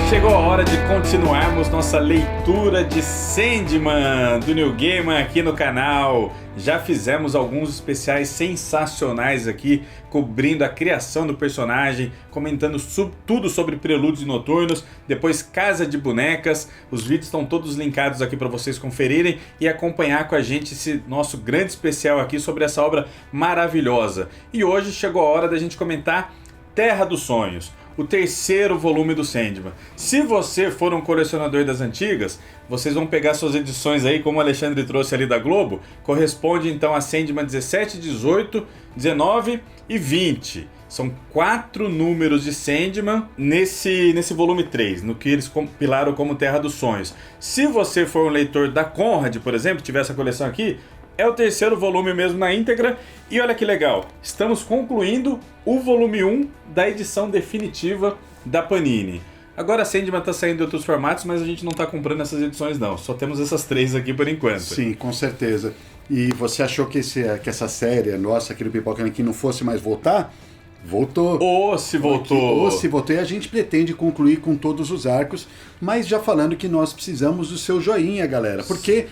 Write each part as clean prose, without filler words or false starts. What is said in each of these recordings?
Chegou a hora de continuarmos nossa leitura de Sandman do Neil Gaiman aqui no canal. Já fizemos alguns especiais sensacionais aqui, cobrindo a criação do personagem, comentando tudo sobre Prelúdios Noturnos, depois Casa de Bonecas. Os vídeos estão todos linkados aqui para vocês conferirem e acompanhar com a gente esse nosso grande especial aqui sobre essa obra maravilhosa. E hoje chegou a hora da gente comentar Terra dos Sonhos, o terceiro volume do Sandman. Se você for um colecionador das antigas, vocês vão pegar suas edições aí, como o Alexandre trouxe ali da Globo, corresponde então a Sandman 17, 18, 19 e 20. São 4 números de Sandman nesse volume 3, no que eles compilaram como Terra dos Sonhos. Se você for um leitor da Conrad, por exemplo, tiver essa coleção aqui, é o terceiro volume mesmo na íntegra. E olha que legal, estamos concluindo o volume 1 da edição definitiva da Panini. Agora a Sandman está saindo em outros formatos, mas a gente não está comprando essas edições não. Só temos essas 3 aqui por enquanto. Sim, com certeza. E você achou que essa série nossa aqui do Pipoca Nanquim não fosse mais voltar? Voltou. Ou se voltou. E a gente pretende concluir com todos os arcos, mas já falando que nós precisamos do seu joinha, galera. Porque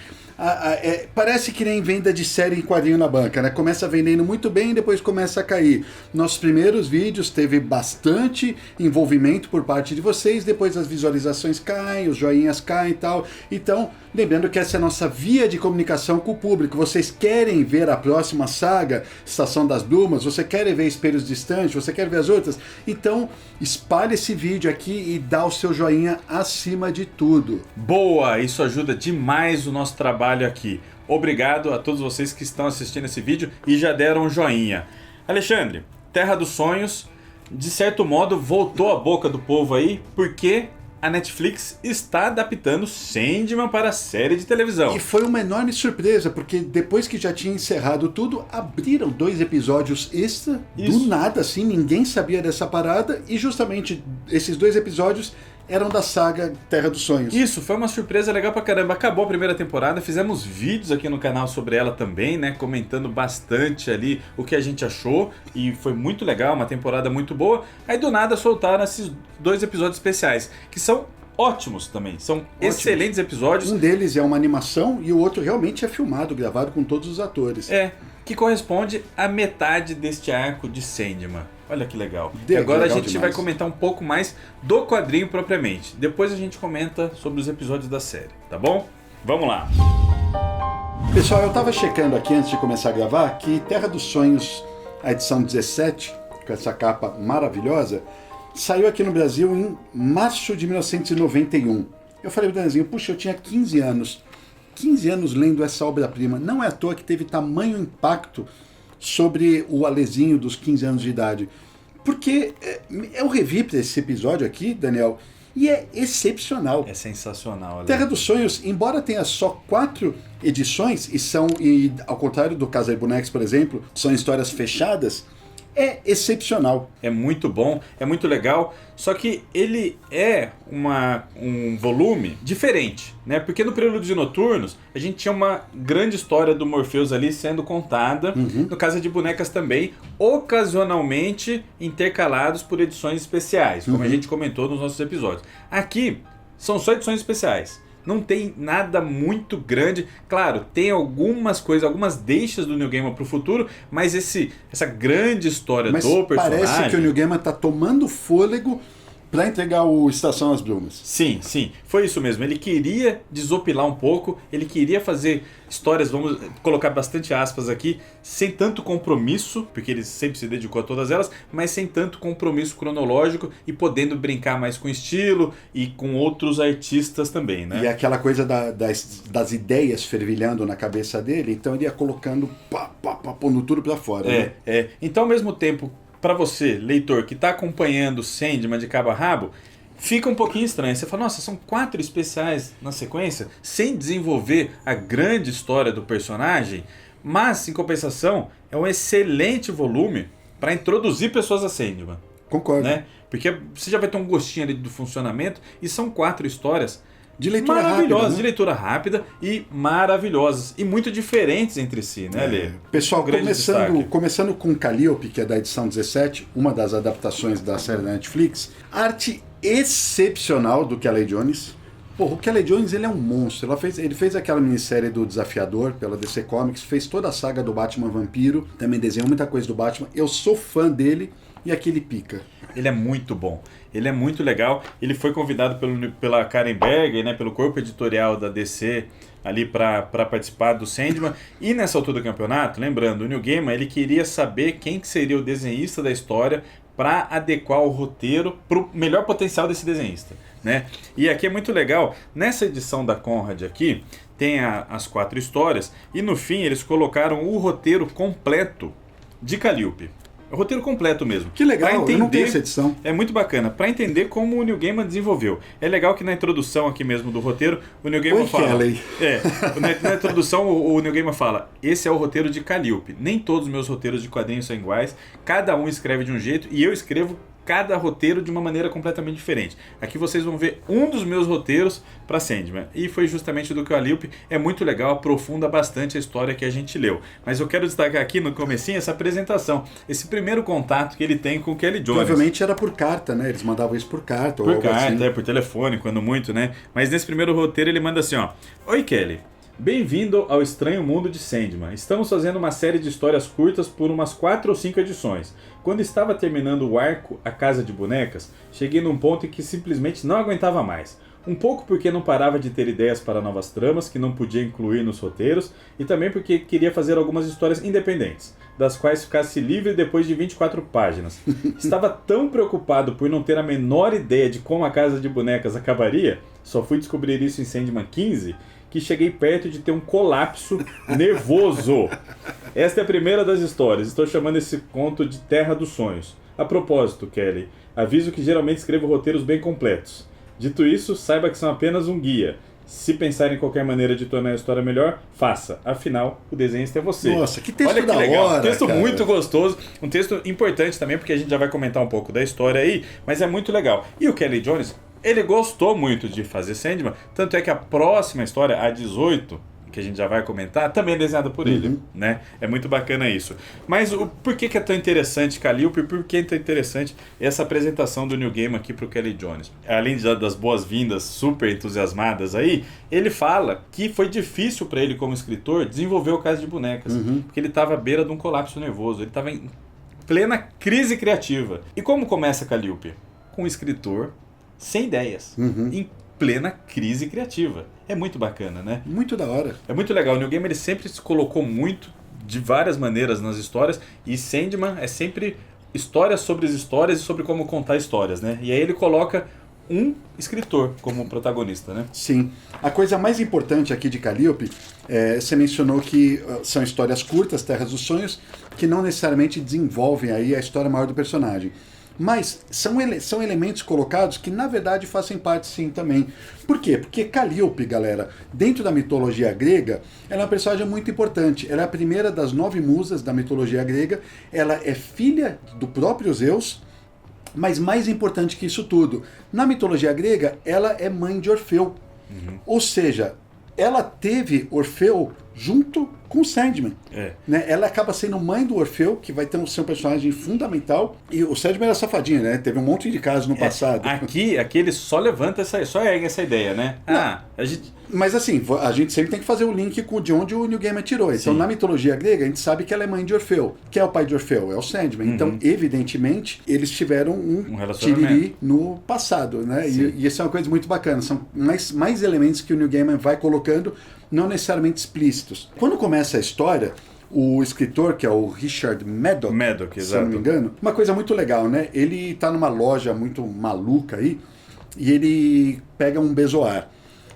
parece que nem venda de série em quadrinho na banca, né? Começa vendendo muito bem e depois começa a cair. Nossos primeiros vídeos teve bastante envolvimento por parte de vocês, depois as visualizações caem, os joinhas caem e tal. Então, lembrando que essa é a nossa via de comunicação com o público. Vocês querem ver a próxima saga, Estação das Brumas? Você quer ver Espelhos Distantes? Você quer ver as outras? Então, espalhe esse vídeo aqui e dá o seu joinha acima de tudo. Boa! Isso ajuda demais o nosso trabalho aqui. Obrigado a todos vocês que estão assistindo esse vídeo e já deram um joinha. Alexandre, Terra dos Sonhos, de certo modo, voltou a boca do povo aí, porque a Netflix está adaptando Sandman para a série de televisão. E foi uma enorme surpresa, porque depois que já tinha encerrado tudo, abriram 2 episódios extra, do nada assim, ninguém sabia dessa parada, e justamente esses 2 episódios eram da saga Terra dos Sonhos. Isso, foi uma surpresa legal pra caramba. Acabou a primeira temporada, fizemos vídeos aqui no canal sobre ela também, né? Comentando bastante ali o que a gente achou. E foi muito legal, uma temporada muito boa. Aí do nada soltaram esses 2 episódios especiais, que são ótimos também. São excelentes episódios. Um deles é uma animação e o outro realmente é filmado, gravado com todos os atores. Que corresponde à metade deste arco de Sandman. Olha que legal. E agora a gente vai comentar um pouco mais do quadrinho propriamente. Depois a gente comenta sobre os episódios da série, tá bom? Vamos lá! Pessoal, eu tava checando aqui antes de começar a gravar que Terra dos Sonhos, a edição 17, com essa capa maravilhosa, saiu aqui no Brasil em março de 1991. Eu falei pro Danzinho, puxa, eu tinha 15 anos. 15 anos lendo essa obra-prima. Não é à toa que teve tamanho impacto sobre o Alezinho dos 15 anos de idade. Porque eu revi para esse episódio aqui, Daniel, e é excepcional. É sensacional. Ale. Terra dos Sonhos, embora tenha só 4 edições, e ao contrário do Casa de Bonecas, por exemplo, são histórias fechadas, é excepcional. É muito bom, é muito legal, só que ele é um volume diferente, né? Porque no Prelúdios Noturnos a gente tinha uma grande história do Morpheus ali sendo contada, no Casa de Bonecas também, ocasionalmente intercalados por edições especiais, como a gente comentou nos nossos episódios. Aqui são só edições especiais. Não tem nada muito grande. Claro, tem algumas coisas, algumas deixas do Neil Gaiman para o futuro, mas essa grande história do personagem... parece que o Neil Gaiman está tomando fôlego para entregar o Estação das Brumas. Sim, foi isso mesmo. Ele queria desopilar um pouco, ele queria fazer histórias, vamos colocar bastante aspas aqui, sem tanto compromisso, porque ele sempre se dedicou a todas elas, mas sem tanto compromisso cronológico e podendo brincar mais com estilo e com outros artistas também, né? E aquela coisa das ideias fervilhando na cabeça dele, então ele ia colocando pondo tudo para fora. Né? Então, ao mesmo tempo, para você, leitor, que está acompanhando Sandman de cabo a rabo, fica um pouquinho estranho. Você fala, nossa, são 4 especiais na sequência, sem desenvolver a grande história do personagem, mas, em compensação, é um excelente volume para introduzir pessoas a Sandman. Concordo. Né? Porque você já vai ter um gostinho ali do funcionamento, e são 4 histórias de leitura maravilhosas, rápida, né? De leitura rápida e maravilhosas. E muito diferentes entre si, né, Lê? Pessoal, começando com Calliope, que é da edição 17, uma das adaptações da série da Netflix. Arte excepcional do Kelly Jones. Porra, o Kelly Jones, ele é um monstro. Ele fez aquela minissérie do Desafiador pela DC Comics, fez toda a saga do Batman Vampiro, também desenhou muita coisa do Batman. Eu sou fã dele e aqui ele pica. Ele é muito bom, ele é muito legal. Ele foi convidado pela Karen Berger, né, pelo corpo editorial da DC ali para participar do Sandman. E nessa altura do campeonato, lembrando, o Neil Gaiman, ele queria saber quem que seria o desenhista da história para adequar o roteiro para o melhor potencial desse desenhista, né? E aqui é muito legal, nessa edição da Conrad aqui, tem as 4 histórias, e no fim eles colocaram o roteiro completo de Calliope. O roteiro completo mesmo. Que legal, pra entender, eu não tenho essa edição. É muito bacana, para entender como o Neil Gaiman desenvolveu. É legal que na introdução aqui mesmo do roteiro, o Neil Gaiman fala... Kelly. Na introdução o Neil Gaiman fala, esse é o roteiro de Calliope. Nem todos os meus roteiros de quadrinhos são iguais, cada um escreve de um jeito, e eu escrevo cada roteiro de uma maneira completamente diferente. Aqui vocês vão ver um dos meus roteiros para Sandman, e foi justamente do Calliope. É muito legal, aprofunda bastante a história que a gente leu. Mas eu quero destacar aqui no comecinho essa apresentação, esse primeiro contato que ele tem com o Kelly Jones. Provavelmente era por carta, né? Eles mandavam isso por carta. Por carta, por telefone, quando muito, né? Mas nesse primeiro roteiro ele manda assim, ó: Oi Kelly, bem-vindo ao estranho mundo de Sandman. Estamos fazendo uma série de histórias curtas por umas 4 ou 5 edições. Quando estava terminando o arco A Casa de Bonecas, cheguei num ponto em que simplesmente não aguentava mais. Um pouco porque não parava de ter ideias para novas tramas que não podia incluir nos roteiros, e também porque queria fazer algumas histórias independentes, das quais ficasse livre depois de 24 páginas. Estava tão preocupado por não ter a menor ideia de como A Casa de Bonecas acabaria, só fui descobrir isso em Sandman 15, que cheguei perto de ter um colapso nervoso. Esta é a primeira das histórias. Estou chamando esse conto de Terra dos Sonhos. A propósito, Kelly, aviso que geralmente escrevo roteiros bem completos. Dito isso, saiba que são apenas um guia. Se pensar em qualquer maneira de tornar a história melhor, faça. Afinal, o desenhista é você. Nossa, que texto Olha que da legal. hora, Um texto cara. muito gostoso. Um texto importante também, porque a gente já vai comentar um pouco da história aí, mas é muito legal. E o Kelly Jones, ele gostou muito de fazer Sandman, tanto é que a próxima história, a 18, que a gente já vai comentar, também é desenhada por ele, né? É muito bacana isso. Mas por que é tão interessante Calliope? Por que é tão interessante essa apresentação do Neil Gaiman aqui pro Kelly Jones? Além das boas-vindas super entusiasmadas aí, ele fala que foi difícil para ele como escritor desenvolver o Casa de Bonecas, porque ele estava à beira de um colapso nervoso, ele estava em plena crise criativa. E como começa Calliope? Com um escritor sem ideias, em plena crise criativa. É muito bacana, né? Muito da hora. É muito legal. O Neil Gaiman, ele sempre se colocou muito, de várias maneiras nas histórias, e Sandman é sempre histórias sobre as histórias e sobre como contar histórias, né? E aí ele coloca um escritor como protagonista, né? Sim. A coisa mais importante aqui de Calliope, você mencionou que são histórias curtas, Terras dos Sonhos, que não necessariamente desenvolvem aí a história maior do personagem. Mas são elementos colocados que, na verdade, fazem parte, sim, também. Por quê? Porque Calliope, galera, dentro da mitologia grega, ela é uma personagem muito importante. Ela é a primeira das 9 musas da mitologia grega. Ela é filha do próprio Zeus, mas mais importante que isso tudo, na mitologia grega, ela é mãe de Orfeu. Ou seja, ela teve Orfeu junto com Sandman. Né? Ela acaba sendo mãe do Orfeu, que vai ter um seu personagem fundamental. E o Sandman era safadinho, né? Teve um monte de casos no passado. Aqui ele só levanta só ergue essa ideia, né? Mas assim, a gente sempre tem que fazer o link com de onde o Neil Gaiman tirou. Então, na mitologia grega, a gente sabe que ela é mãe de Orfeu. Quem é o pai de Orfeu? É o Sandman. Então, evidentemente, eles tiveram um tiriri no passado, né? E isso é uma coisa muito bacana. São mais elementos que o Neil Gaiman vai colocando, não necessariamente explícitos. Quando começa a história, o escritor, que é o Richard Maddock, se eu não me engano, uma coisa muito legal, né? Ele tá numa loja muito maluca aí, e ele pega um bezoar.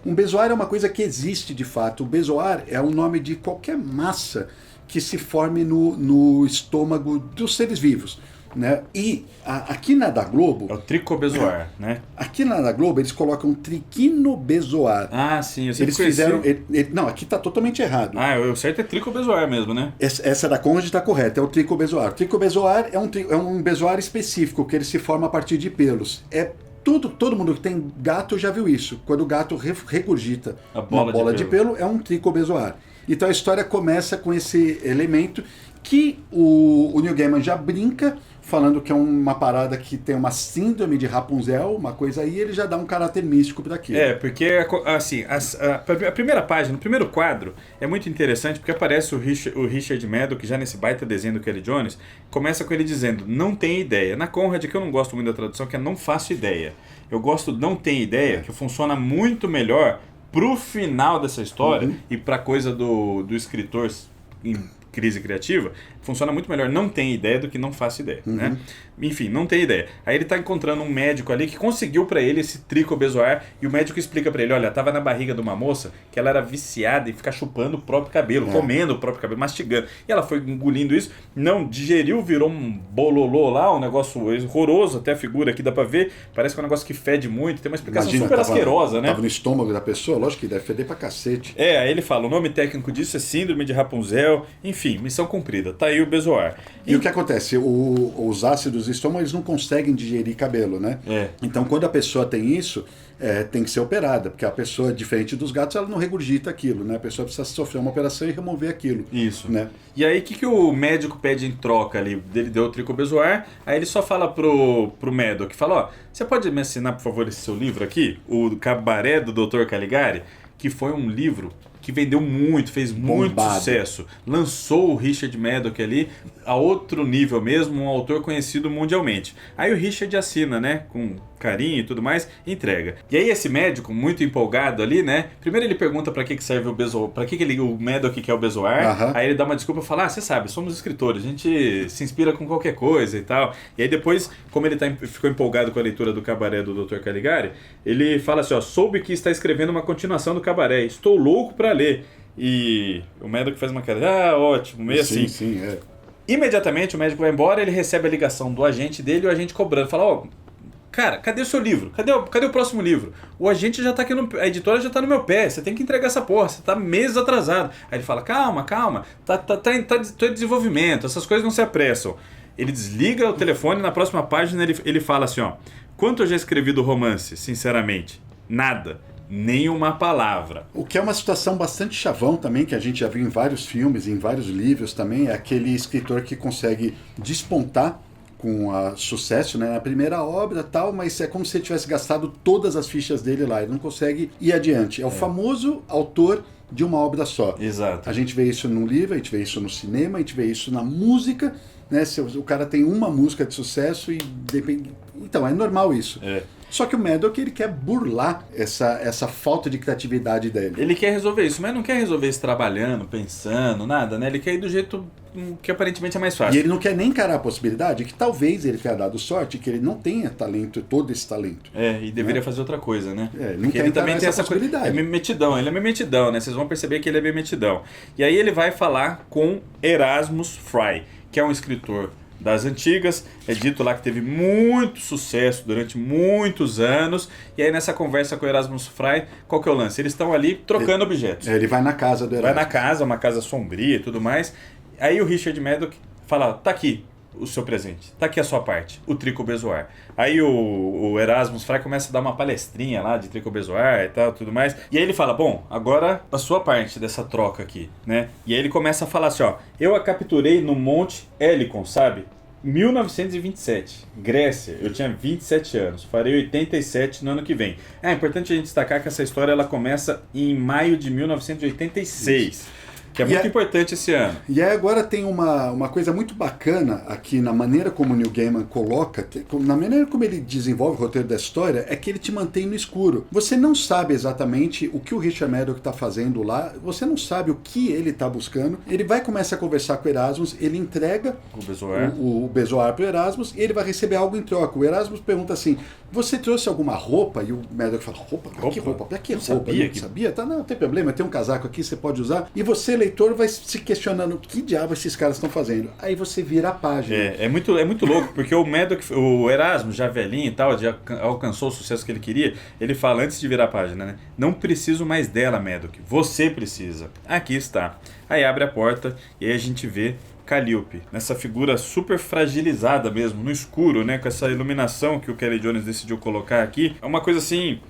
Um bezoar é uma coisa que existe de fato. O bezoar é o nome de qualquer massa que se forme no estômago dos seres vivos, né? E aqui na da Globo... É o tricobezoar, né? Aqui na da Globo eles colocam triquinobezoar. Ah, sim, eu sempre Eles fizeram... não, aqui está totalmente errado. O certo é tricobezoar mesmo, né? Essa da Conrad está correta, é o tricobezoar. O tricobezoar é um bezoar específico, que ele se forma a partir de pelos. Todo mundo que tem gato já viu isso. Quando o gato regurgita uma bola de pelo, é um tricobezoar. Então a história começa com esse elemento que o Neil Gaiman já brinca, falando que é uma parada que tem uma síndrome de Rapunzel, uma coisa aí, ele já dá um caráter místico para aquilo. Porque, assim, a primeira página, o primeiro quadro, é muito interessante porque aparece o Richard Maddock, já nesse baita desenho do Kelly Jones, começa com ele dizendo, não tem ideia. Na Conrad, que eu não gosto muito da tradução, que é não faço ideia. Eu gosto não tem ideia, que funciona muito melhor pro final dessa história e pra coisa do escritor em crise criativa, funciona muito melhor não tem ideia do que não faço ideia, né? Enfim, não tem ideia. Aí ele tá encontrando um médico ali que conseguiu pra ele esse tricobezoar e o médico explica pra ele, olha, tava na barriga de uma moça que ela era viciada em ficar chupando o próprio cabelo, comendo o próprio cabelo, mastigando. E ela foi engolindo isso, não digeriu, virou um bololô lá, um negócio horroroso, até a figura aqui dá pra ver, parece que é um negócio que fede muito, tem uma explicação super asquerosa, né? Tava no estômago da pessoa, lógico que deve feder pra cacete. Aí ele fala, o nome técnico disso é síndrome de Rapunzel, enfim, missão cumprida, tá aí o bezoar. E o que acontece? Os ácidos do estômago, eles não conseguem digerir cabelo, né? Então, quando a pessoa tem isso, tem que ser operada, porque a pessoa, diferente dos gatos, ela não regurgita aquilo, né? A pessoa precisa sofrer uma operação e remover aquilo. Isso. Né? E aí, o que o médico pede em troca ali? Dele deu o tricobezoar, aí ele só fala pro Maddock, fala, ó, você pode me assinar, por favor, esse seu livro aqui? O Cabaré do Dr. Caligari, que foi um livro que vendeu muito, fez muito sucesso. Lançou o Richard Maddock ali a outro nível mesmo, um autor conhecido mundialmente. Aí o Richard assina, né, com carinho e tudo mais, entrega. E aí esse médico, muito empolgado ali, né, primeiro ele pergunta pra que serve o bezoar, pra que o Maddock quer o bezoar, aí ele dá uma desculpa e fala, você sabe, somos escritores, a gente se inspira com qualquer coisa e tal. E aí depois, como ele ficou empolgado com a leitura do Cabaré do Dr. Caligari, ele fala assim, ó, soube que está escrevendo uma continuação do Cabaré, estou louco pra ler. E o Maddock faz uma cara, ótimo, meio assim. Sim, Imediatamente o médico vai embora, ele recebe a ligação do agente dele e o agente cobrando, fala, ó, cara, cadê o seu livro? Cadê o próximo livro? O agente já tá aqui, a editora já tá no meu pé, você tem que entregar essa porra, você tá meses atrasado. Aí ele fala, calma, tô em desenvolvimento, essas coisas não se apressam. Ele desliga o telefone e na próxima página ele fala assim, ó, quanto eu já escrevi do romance, sinceramente? Nada. Nenhuma palavra. O que é uma situação bastante chavão também, que a gente já viu em vários filmes, em vários livros também, é aquele escritor que consegue despontar com sucesso, né, na primeira obra tal, mas é como se ele tivesse gastado todas as fichas dele lá, ele não consegue ir adiante. É o famoso autor de uma obra só. Exato. A gente vê isso no livro, a gente vê isso no cinema, a gente vê isso na música, né, se o cara tem uma música de sucesso e depende... Então, é normal isso. Só que o Maddock, ele quer burlar essa falta de criatividade dele. Ele quer resolver isso, mas não quer resolver isso trabalhando, pensando, nada, né? Ele quer ir do jeito que aparentemente é mais fácil. E ele não quer nem encarar a possibilidade que talvez ele tenha dado sorte, que ele não tenha talento, todo esse talento. E deveria fazer outra coisa, né? Ele não quer ele também tem essa possibilidade. Ele é meio metidão, né? Vocês vão perceber que ele é meio metidão. E aí ele vai falar com Erasmus Fry, que é um escritor das antigas, é dito lá que teve muito sucesso durante muitos anos, e aí nessa conversa com o Erasmus Fry, qual que é o lance? Eles estão ali trocando objetos. Ele vai na casa do Erasmus. Vai na casa, uma casa sombria e tudo mais, aí o Richard Maddock fala, tá aqui o seu presente, tá aqui a sua parte, o tricobezoar. Aí o Erasmus Fry começa a dar uma palestrinha lá de tricobezoar e tal, tudo mais, e aí ele fala, bom, agora a sua parte dessa troca aqui, né? E aí ele começa a falar assim, ó, eu a capturei no Monte Helicon, sabe? 1927, Grécia, eu tinha 27 anos, farei 87 no ano que vem. É importante a gente destacar que essa história ela começa em maio de 1986. Que é muito importante esse ano. E aí agora tem uma coisa muito bacana aqui na maneira como o Neil Gaiman coloca, na maneira como ele desenvolve o roteiro da história, é que ele te mantém no escuro. Você não sabe exatamente o que o Richard Maddock está fazendo lá, você não sabe o que ele está buscando. Ele vai começar a conversar com o Erasmus, ele entrega o bezoar para o Erasmus e ele vai receber algo em troca. O Erasmus pergunta assim, você trouxe alguma roupa? E o Maddock fala, roupa? Que roupa? Pra que roupa? Sabia? Tá, não tem problema, tem um casaco aqui, você pode usar. E você, leitor, vai se questionando que diabo esses caras estão fazendo. Aí você vira a página. É muito louco, porque o Maddock, o Erasmus, já velhinho e tal, já alcançou o sucesso que ele queria, ele fala antes de virar a página, né? Não preciso mais dela, Maddock. Você precisa. Aqui está. Aí abre a porta e aí a gente vê Calliope, nessa figura super fragilizada mesmo, no escuro, né? Com essa iluminação que o Kelly Jones decidiu colocar aqui. É uma coisa assim...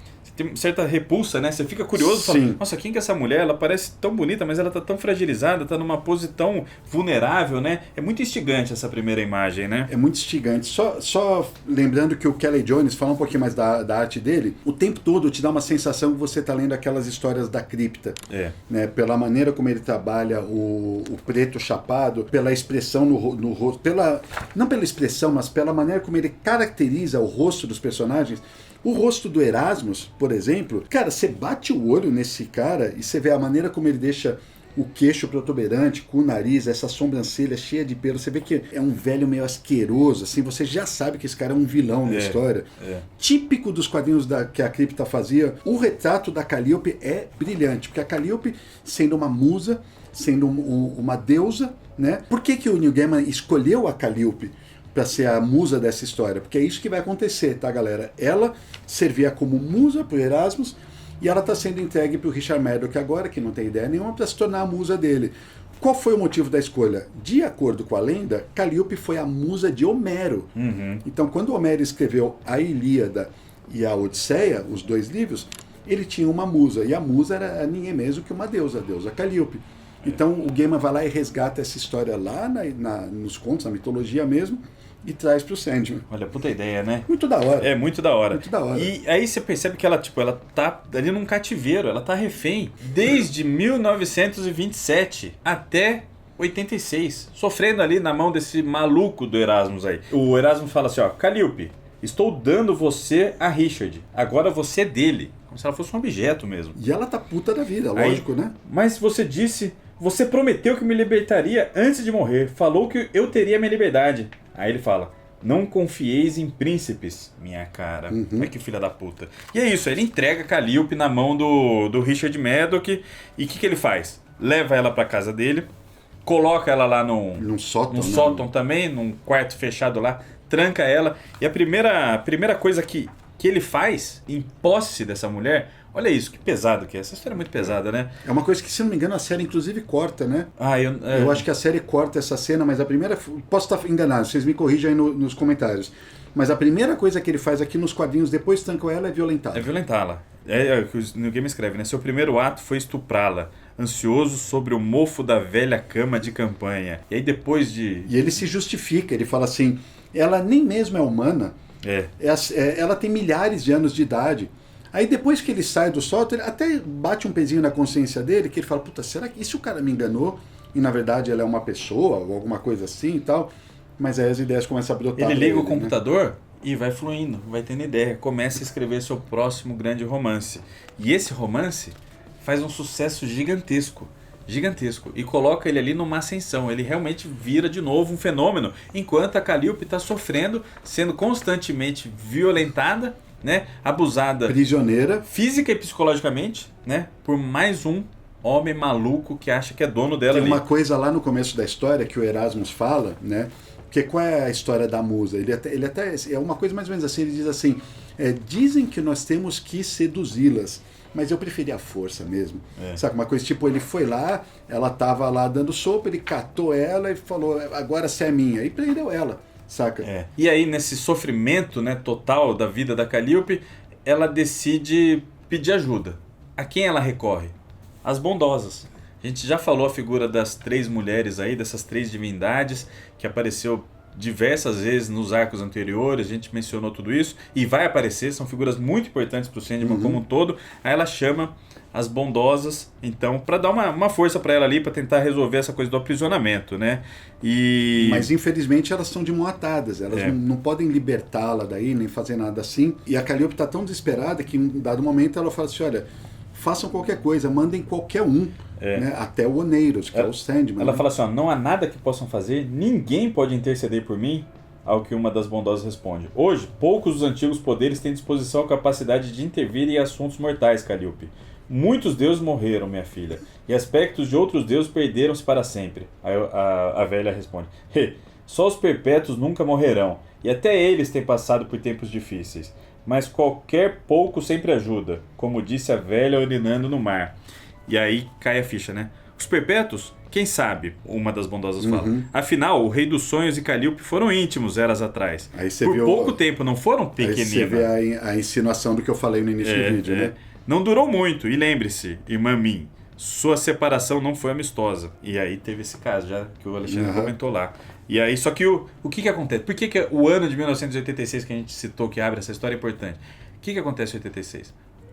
tem certa repulsa, né? Você fica curioso, fala, nossa, quem que é essa mulher? Ela parece tão bonita, mas ela tá tão fragilizada, tá numa pose tão vulnerável, né? É muito instigante essa primeira imagem, né? É muito instigante. Só lembrando que o Kelly Jones, fala um pouquinho mais da arte dele, o tempo todo te dá uma sensação que você tá lendo aquelas histórias da cripta. Né? Pela maneira como ele trabalha o preto chapado, pela expressão no rosto, não pela expressão, mas pela maneira como ele caracteriza o rosto dos personagens. O rosto do Erasmus, por exemplo, cara, você bate o olho nesse cara e você vê a maneira como ele deixa o queixo protuberante, com o nariz, essa sobrancelha cheia de pelo. Você vê que é um velho meio asqueroso, assim, você já sabe que esse cara é um vilão na história. Típico dos quadrinhos que a Cripta fazia. O retrato da Calliope é brilhante, porque a Calliope, sendo uma musa, sendo uma deusa, né? Por que o Neil Gaiman escolheu a Calliope para ser a musa dessa história? Porque é isso que vai acontecer, tá, galera? Ela servia como musa pro Erasmus e ela está sendo entregue para o Richard Maddock agora, que não tem ideia nenhuma, para se tornar a musa dele. Qual foi o motivo da escolha? De acordo com a lenda, Calliope foi a musa de Homero. Então, quando Homero escreveu a Ilíada e a Odisseia, os 2 livros, ele tinha uma musa, e a musa era ninguém menos que uma deusa, a deusa Calliope. Então o Gaiman vai lá e resgata essa história lá nos contos, na mitologia mesmo, e traz pro Sandman. Olha, puta ideia, né? Muito da hora. É, muito da hora. Muito da hora. E aí você percebe que ela tá ali num cativeiro, ela tá refém desde 1927 até 86, sofrendo ali na mão desse maluco do Erasmus aí. O Erasmus fala assim, ó, Calliope, estou dando você a Richard, agora você é dele. Como se ela fosse um objeto mesmo. E ela tá puta da vida, lógico, né? Mas você prometeu que me libertaria antes de morrer, falou que eu teria minha liberdade. Aí ele fala, não confieis em príncipes, minha cara. Ai, que filha da puta. E é isso, ele entrega a Calliope na mão do Richard Maddock, e o que ele faz? Leva ela pra casa dele, coloca ela lá num sótão também, num quarto fechado lá, tranca ela, e a primeira coisa que ele faz em posse dessa mulher, olha isso, que pesado que é. Essa história é muito pesada, né? É uma coisa que, se não me engano, a série inclusive corta, né? Eu acho que a série corta essa cena, mas a primeira... Posso estar enganado, vocês me corrijam aí nos comentários. Mas a primeira coisa que ele faz aqui nos quadrinhos, depois tranca ela, é violentá-la. É violentá-la. É o que o Neil Gaiman escreve, né? Seu primeiro ato foi estuprá-la, ansioso sobre o mofo da velha cama de campanha. E aí depois de... E ele se justifica, ele fala assim, ela nem mesmo é humana, ela tem milhares de anos de idade. Aí depois que ele sai do sótão, ele até bate um pezinho na consciência dele, que ele fala, puta, será que... E se o cara me enganou e na verdade ela é uma pessoa ou alguma coisa assim e tal? Mas aí as ideias começam a brotar. Ele liga o computador, né? E vai fluindo, vai tendo ideia, começa a escrever seu próximo grande romance. E esse romance faz um sucesso gigantesco, e coloca ele ali numa ascensão. Ele realmente vira de novo um fenômeno, enquanto a Calliope está sofrendo, sendo constantemente violentada, né, abusada, prisioneira, física e psicologicamente, né, por mais um homem maluco que acha que é dono dela. Tem ali. Uma coisa lá no começo da história que o Erasmus fala, né? Porque qual é a história da musa? Ele até é uma coisa mais ou menos assim, ele diz assim, dizem que nós temos que seduzi-las, mas eu preferi a força mesmo. Sabe, uma coisa tipo, ele foi lá, ela tava lá dando sopa, ele catou ela e falou, agora você é minha, e prendeu ela, saca? E aí, nesse sofrimento, né, total da vida da Calliope, ela decide pedir ajuda. A quem ela recorre? As bondosas. A gente já falou a figura das 3 mulheres aí, dessas 3 divindades, que apareceu diversas vezes nos arcos anteriores, a gente mencionou tudo isso, e vai aparecer, são figuras muito importantes para o Sandman como um todo. Aí ela chama as bondosas, então, para dar uma força para ela ali, para tentar resolver essa coisa do aprisionamento, né? Mas infelizmente elas estão de mão atadas, elas não podem libertá-la daí, nem fazer nada assim, e a Calliope está tão desesperada que em um dado momento ela fala assim, olha, façam qualquer coisa, mandem qualquer um, né? Até o Oneiros, que é o Sandman. Ela fala assim, ó, não há nada que possam fazer, ninguém pode interceder por mim, ao que uma das bondosas responde. Hoje, poucos dos antigos poderes têm disposição ou capacidade de intervir em assuntos mortais, Calliope. Muitos deuses morreram, minha filha, e aspectos de outros deuses perderam-se para sempre. Aí a velha responde, só os perpétuos nunca morrerão, e até eles têm passado por tempos difíceis. Mas qualquer pouco sempre ajuda, como disse a velha urinando no mar. E aí cai a ficha, né? Os perpétuos Quem sabe, uma das bondosas fala. Afinal, o Rei dos Sonhos e Calliope foram íntimos eras atrás. Aí você Por viu, pouco tempo, não foram pequeninos. Aí você vê a insinuação do que eu falei no início do vídeo, né? Não durou muito, e lembre-se, irmã Min, sua separação não foi amistosa. E aí teve esse caso, já que o Alexandre comentou lá. E aí, só que o que acontece? Por que o ano de 1986 que a gente citou, que abre essa história, é importante? O que acontece em 86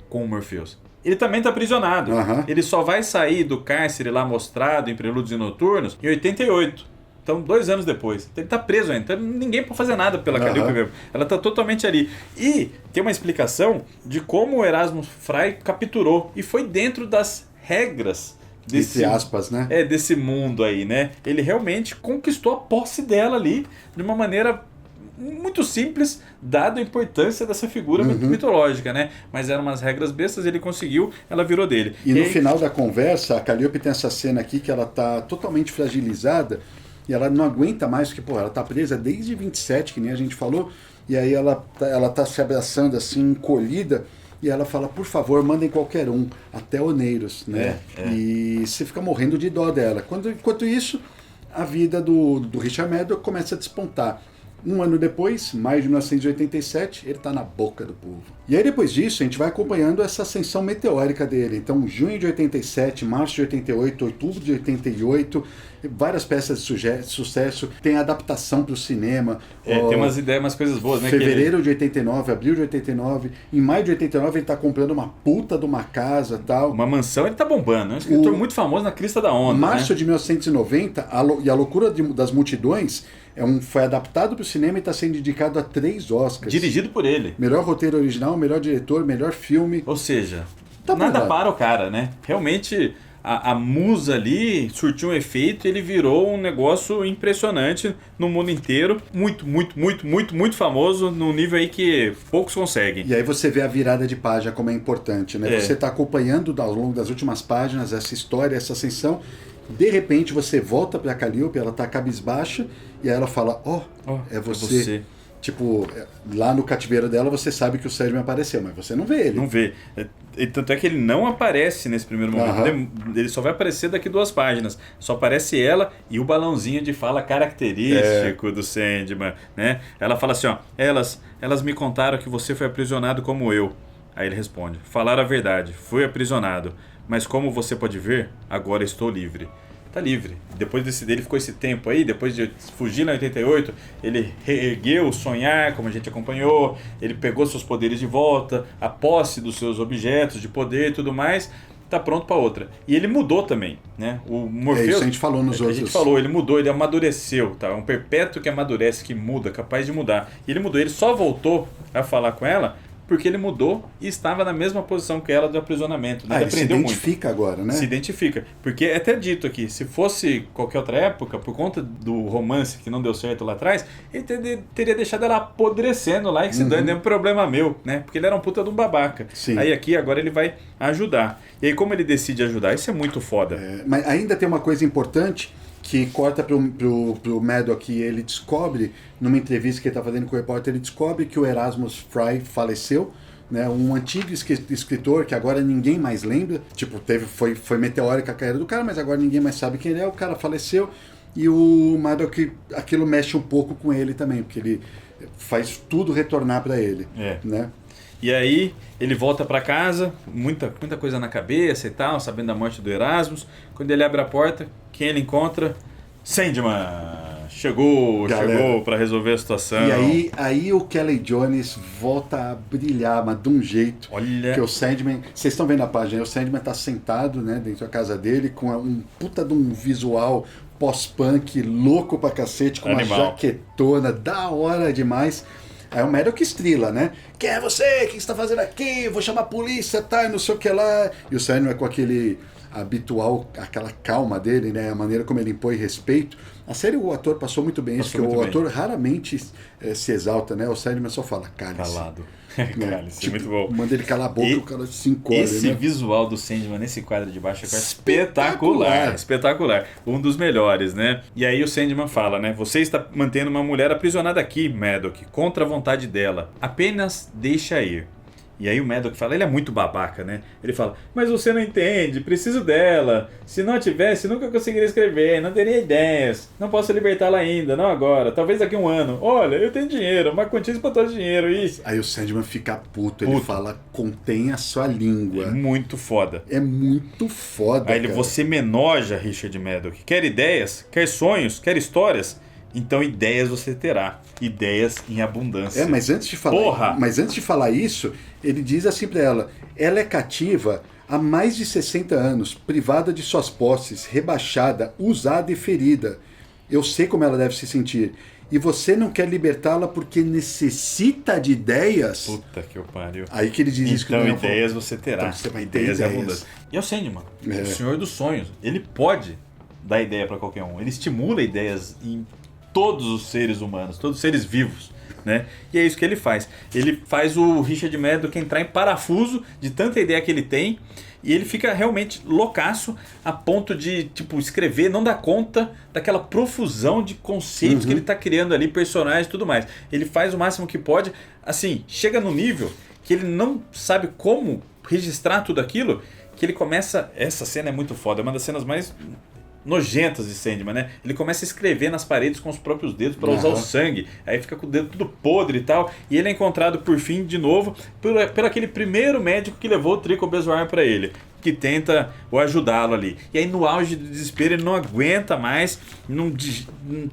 com o Morpheus? Ele também está aprisionado. Ele só vai sair do cárcere lá mostrado em Prelúdios e Noturnos em 88. Então, 2 anos depois. Ele está preso ainda. Então, ninguém pode fazer nada pela Calliope mesmo. Ela está totalmente ali. E tem uma explicação de como o Erasmus Frei capturou. E foi dentro das regras desse, entre aspas, né? Desse mundo aí, né? Ele realmente conquistou a posse dela ali de uma maneira muito simples, dada a importância dessa figura mitológica, né? Mas eram umas regras bestas, ele conseguiu, ela virou dele. E no final da conversa, a Calliope tem essa cena aqui que ela tá totalmente fragilizada e ela não aguenta mais, porque, ela tá presa desde 27, que nem a gente falou, e aí ela tá se abraçando assim, encolhida, e ela fala, por favor, mandem qualquer um, até Oneiros, né? E você fica morrendo de dó dela. Enquanto isso, a vida do Richard Maddox começa a despontar. 1 ano depois, maio de 1987, ele está na boca do povo. E aí depois disso, a gente vai acompanhando essa ascensão meteórica dele. Então, junho de 87, março de 88, outubro de 88, várias peças de sucesso, tem adaptação para o cinema. Tem umas ideias, umas coisas boas, né? Fevereiro de 89, abril de 89, em maio de 89 ele está comprando uma puta de uma casa e tal. Uma mansão, ele tá bombando, é um escritor muito famoso na crista da onda. Março, né? de 1990, e a loucura das multidões foi adaptado para o cinema e está sendo indicado a 3 Oscars. Dirigido por ele. Melhor roteiro original, melhor diretor, melhor filme. Ou seja, nada para o cara, né? Realmente a musa ali surtiu um efeito e ele virou um negócio impressionante no mundo inteiro. Muito, muito, muito, muito, muito famoso, num nível aí que poucos conseguem. E aí você vê a virada de página como é importante, né? Você está acompanhando ao longo das últimas páginas essa história, essa ascensão. De repente você volta pra Calliope, ela tá cabisbaixa, e aí ela fala, é você. Tipo, lá no cativeiro dela você sabe que o Sandman apareceu, mas você não vê ele. Não vê. E tanto é que ele não aparece nesse primeiro momento. Ele só vai aparecer daqui 2 páginas. Só aparece ela e o balãozinho de fala característico do Sandman, né? Ela fala assim, elas me contaram que você foi aprisionado como eu. Aí ele responde, falaram a verdade, fui aprisionado. Mas como você pode ver, agora estou livre. Tá livre. Depois dele ficou esse tempo aí, depois de fugir na 88, ele reergueu o sonhar, como a gente acompanhou, ele pegou seus poderes de volta, a posse dos seus objetos de poder e tudo mais, tá pronto para outra. E ele mudou também, né? O Morpheus, isso a gente falou nos outros. A gente falou, ele mudou, ele amadureceu, tá? É um perpétuo que amadurece, que muda, capaz de mudar. E ele mudou, ele só voltou a falar com ela porque ele mudou e estava na mesma posição que ela do aprisionamento. Né? Ele se identifica muito. Agora, né? Se identifica. Porque é até dito aqui, se fosse qualquer outra época, por conta do romance que não deu certo lá atrás, ele teria deixado ela apodrecendo lá e que se dane, é um problema meu, né? Porque ele era um puta de um babaca. Sim. Aí aqui, agora ele vai ajudar. E aí como ele decide ajudar? Isso é muito foda. Mas ainda tem uma coisa importante que corta pro Maddox, e ele descobre, numa entrevista que ele está fazendo com o repórter, ele descobre que o Erasmus Frei faleceu, né, um antigo escritor que agora ninguém mais lembra, tipo, foi meteórica a carreira do cara, mas agora ninguém mais sabe quem ele é, o cara faleceu, e o Maddox, aquilo mexe um pouco com ele também, porque ele faz tudo retornar para ele, né? E aí ele volta para casa, muita coisa na cabeça e tal, sabendo da morte do Erasmus. Quando ele abre a porta, quem ele encontra? Sandman! Chegou para resolver a situação. E aí o Kelly Jones volta a brilhar, mas de um jeito. Olha. Que o Sandman, vocês estão vendo a página, o Sandman tá sentado, né, dentro da casa dele, com um puta de um visual pós-punk louco pra cacete, com Animal. uma jaquetona, da hora demais. Aí o Maddox estrila, né? Quem é você? O que você tá fazendo aqui? Vou chamar a polícia, tá? E não sei o que lá. E o Sandman com aquele habitual, aquela calma dele, né? A maneira como ele impõe respeito. A série, o ator passou muito bem isso, porque o ator raramente se exalta, né? O Sandman só fala, cale-se. Calado. Né? Cale-se, tipo, muito bom. Manda ele calar a boca e o cara se encolhe, esse né? visual do Sandman nesse quadro de baixo é espetacular. Espetacular. Um dos melhores, né? E aí o Sandman fala, né? Você está mantendo uma mulher aprisionada aqui, Maddox, contra a vontade dela. Apenas deixa ir. E aí o Maddox fala, ele é muito babaca, né? Ele fala, mas você não entende, preciso dela. Se não tivesse, nunca conseguiria escrever, não teria ideias. Não posso libertá-la ainda, não agora, talvez daqui a um ano. Olha, eu tenho dinheiro, uma quantia espantosa de dinheiro. Aí o Sandman fica puto, ele fala, contém a sua língua. É muito foda. É muito foda, Aí ele, você me enoja, Richard Maddox. Quer ideias? Quer sonhos? Quer histórias? Então ideias você terá. Ideias em abundância. Mas antes de falar isso, ele diz assim pra ela, ela é cativa há mais de 60 anos, privada de suas posses, rebaixada, usada e ferida. Eu sei como ela deve se sentir. E você não quer libertá-la porque necessita de ideias? Puta que eu pariu. Aí que ele diz isso. Então ideias você terá. Então você vai ter ideias em abundância. E é o Sandman, o Senhor dos Sonhos. Ele pode dar ideia pra qualquer um. Ele estimula ideias em todos os seres humanos, todos os seres vivos, né? E é isso que ele faz. Ele faz o Richard Maddox entrar em parafuso de tanta ideia que ele tem, e ele fica realmente loucaço a ponto de, tipo, escrever, não dar conta daquela profusão de conceitos que ele tá criando ali, personagens e tudo mais. Ele faz o máximo que pode, assim, chega no nível que ele não sabe como registrar tudo aquilo, que ele começa... Essa cena é muito foda, é uma das cenas mais nojentas de Sandman, né? Ele começa a escrever nas paredes com os próprios dedos para usar o sangue, aí fica com o dedo tudo podre e tal, e ele é encontrado por fim de novo por aquele primeiro médico que levou o Trico Bezoar para ele, que tenta o ajudá-lo ali. E aí no auge do desespero ele não aguenta mais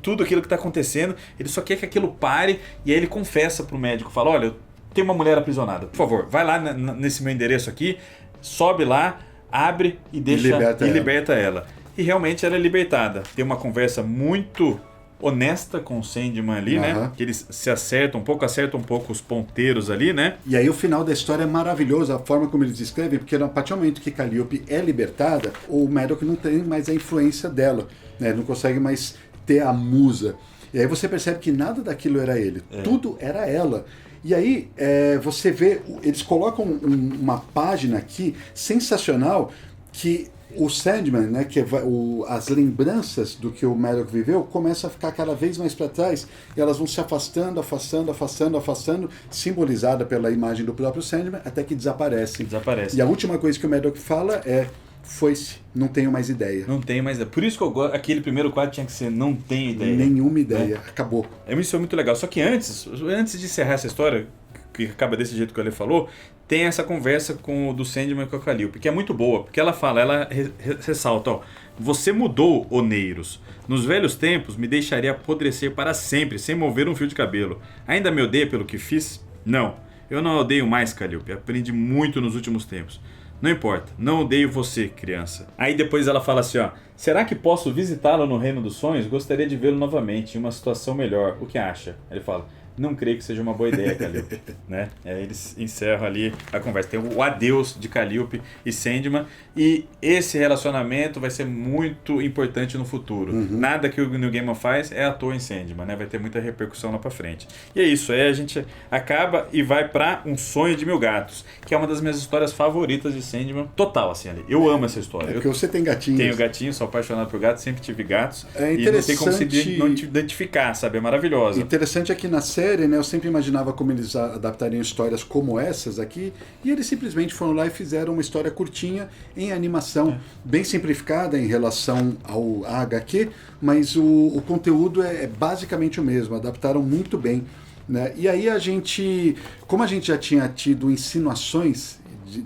tudo aquilo que está acontecendo, ele só quer que aquilo pare, e aí ele confessa pro médico, fala, olha, tem uma mulher aprisionada, por favor, vai lá nesse meu endereço aqui, sobe lá, abre e liberta ela. E realmente ela é libertada. Tem uma conversa muito honesta com o Sandman ali, né? Que eles se acertam um pouco os ponteiros ali, né? E aí o final da história é maravilhoso, a forma como eles escrevem, porque a partir do momento que Calliope é libertada, o Maddox não tem mais a influência dela, né? Não consegue mais ter a musa. E aí você percebe que nada daquilo era ele, tudo era ela. E aí você vê, eles colocam uma página aqui sensacional que o Sandman, né, que as lembranças do que o Maddox viveu começam a ficar cada vez mais para trás e elas vão se afastando, simbolizada pela imagem do próprio Sandman, até que desaparecem. E a última coisa que o Maddox fala é: foi-se, não tenho mais ideia. Não tenho mais ideia. Por isso que eu gosto, aquele primeiro quadro tinha que ser não tenho ideia. Nenhuma ideia, acabou. Isso é muito legal. Só que antes de encerrar essa história, que acaba desse jeito que ele falou, tem essa conversa do Sandman com a Calliope, que é muito boa, porque ela ressalta, ó, você mudou, Oneiros. Nos velhos tempos me deixaria apodrecer para sempre, sem mover um fio de cabelo. Ainda me odeia pelo que fiz? Não, eu não odeio mais, Calliope, aprendi muito nos últimos tempos. Não importa, não odeio você, criança. Aí depois ela fala assim, ó, será que posso visitá-lo no Reino dos Sonhos? Gostaria de vê-lo novamente, em uma situação melhor. O que acha? Ele fala, não creio que seja uma boa ideia, Calliope. Né? Aí eles encerram ali a conversa. Tem o adeus de Calliope e Sandman. E esse relacionamento vai ser muito importante no futuro. Nada que o Neil Gaiman faz é à toa em Sandman, né? Vai ter muita repercussão lá pra frente. E é isso. Aí a gente acaba e vai pra Um Sonho de Mil Gatos, que é uma das minhas histórias favoritas de Sandman. Total, assim, ali. Eu amo essa história. Porque você tem gatinhos. Tenho gatinho, sou apaixonado por gatos, sempre tive gatos. É interessante. E não tem como se não te identificar, sabe? É maravilhosa. Interessante é que na série, né, eu sempre imaginava como eles adaptariam histórias como essas aqui, e eles simplesmente foram lá e fizeram uma história curtinha em animação, bem simplificada em relação ao HQ, mas o conteúdo é basicamente o mesmo, adaptaram muito bem, né? E aí como a gente já tinha tido insinuações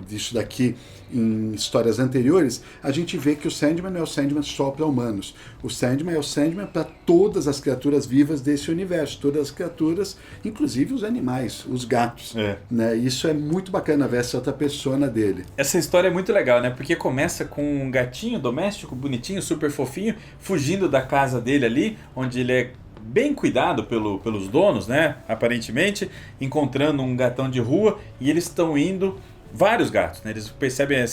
disso daqui em histórias anteriores, a gente vê que o Sandman não é o Sandman só para humanos. O Sandman é o Sandman para todas as criaturas vivas desse universo, todas as criaturas, inclusive os animais, os gatos. Né? Isso é muito bacana ver essa outra persona dele. Essa história é muito legal, né? Porque começa com um gatinho doméstico, bonitinho, super fofinho, fugindo da casa dele ali, onde ele é bem cuidado pelos donos, né? Aparentemente, encontrando um gatão de rua, e eles estão indo... Vários gatos, né? Você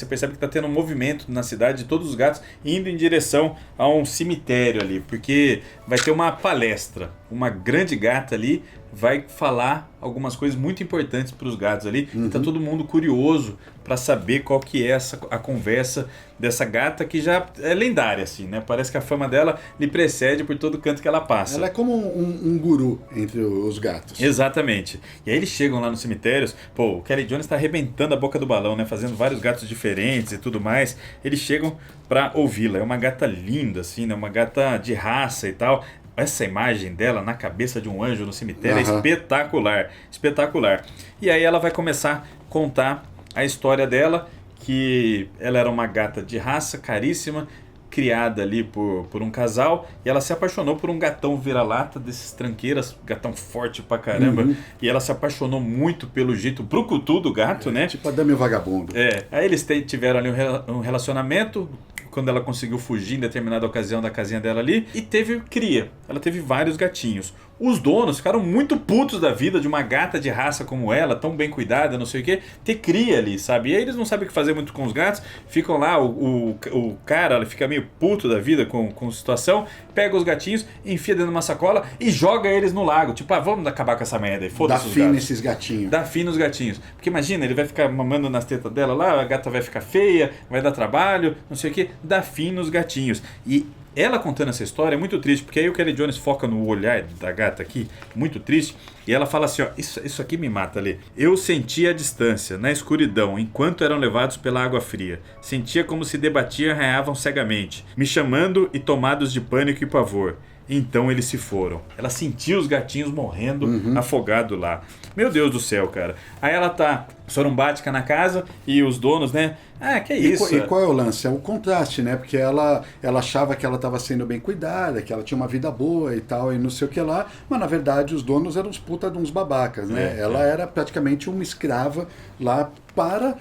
percebe que está tendo um movimento na cidade de todos os gatos indo em direção a um cemitério ali, porque vai ter uma palestra. Uma grande gata ali vai falar algumas coisas muito importantes para os gatos ali. E tá todo mundo curioso para saber qual que é a conversa dessa gata que já é lendária, assim, né? Parece que a fama dela lhe precede por todo canto que ela passa. Ela é como um guru entre os gatos. Exatamente. E aí eles chegam lá nos cemitérios, pô, o Kelly Jones tá arrebentando a boca do balão, né? Fazendo vários gatos diferentes e tudo mais. Eles chegam pra ouvi-la. É uma gata linda, assim, né? Uma gata de raça e tal. Essa imagem dela na cabeça de um anjo no cemitério é espetacular. Espetacular. E aí ela vai começar a contar a história dela, que ela era uma gata de raça caríssima, criada ali por um casal, e ela se apaixonou por um gatão vira-lata desses tranqueiras, gatão forte pra caramba, e ela se apaixonou muito pelo jeito brucutu do gato, né? Tipo a Dama e o Vagabundo. Aí eles tiveram ali um relacionamento, quando ela conseguiu fugir em determinada ocasião da casinha dela ali, e teve cria. Ela teve vários gatinhos. Os donos ficaram muito putos da vida de uma gata de raça como ela, tão bem cuidada, não sei o que, ter cria ali, sabe? E aí eles não sabem o que fazer muito com os gatos, ficam lá, o cara ele fica meio puto da vida com a situação, pega os gatinhos, enfia dentro de uma sacola e joga eles no lago. Tipo, vamos acabar com essa merda aí, foda-se os gatos. Dá fim nesses gatinhos. Dá fim nos gatinhos. Porque imagina, ele vai ficar mamando nas tetas dela lá, a gata vai ficar feia, vai dar trabalho, não sei o que, dá fim nos gatinhos. E ela contando essa história é muito triste, porque aí o Kelly Jones foca no olhar da gata aqui, muito triste, e ela fala assim, ó, isso aqui me mata ali. Eu sentia a distância, na escuridão, enquanto eram levados pela água fria. Sentia como se debatiam e arranhavam cegamente, me chamando e tomados de pânico e pavor. Então eles se foram. Ela sentiu os gatinhos morrendo, afogado lá. Meu Deus do céu, cara. Aí ela tá sorumbática na casa e os donos, né? Ah, que é isso? E qual é o lance? É o contraste, né? Porque ela achava que ela estava sendo bem cuidada, que ela tinha uma vida boa e tal, e não sei o que lá, mas na verdade os donos eram uns puta de uns babacas, né? Ela era praticamente uma escrava lá para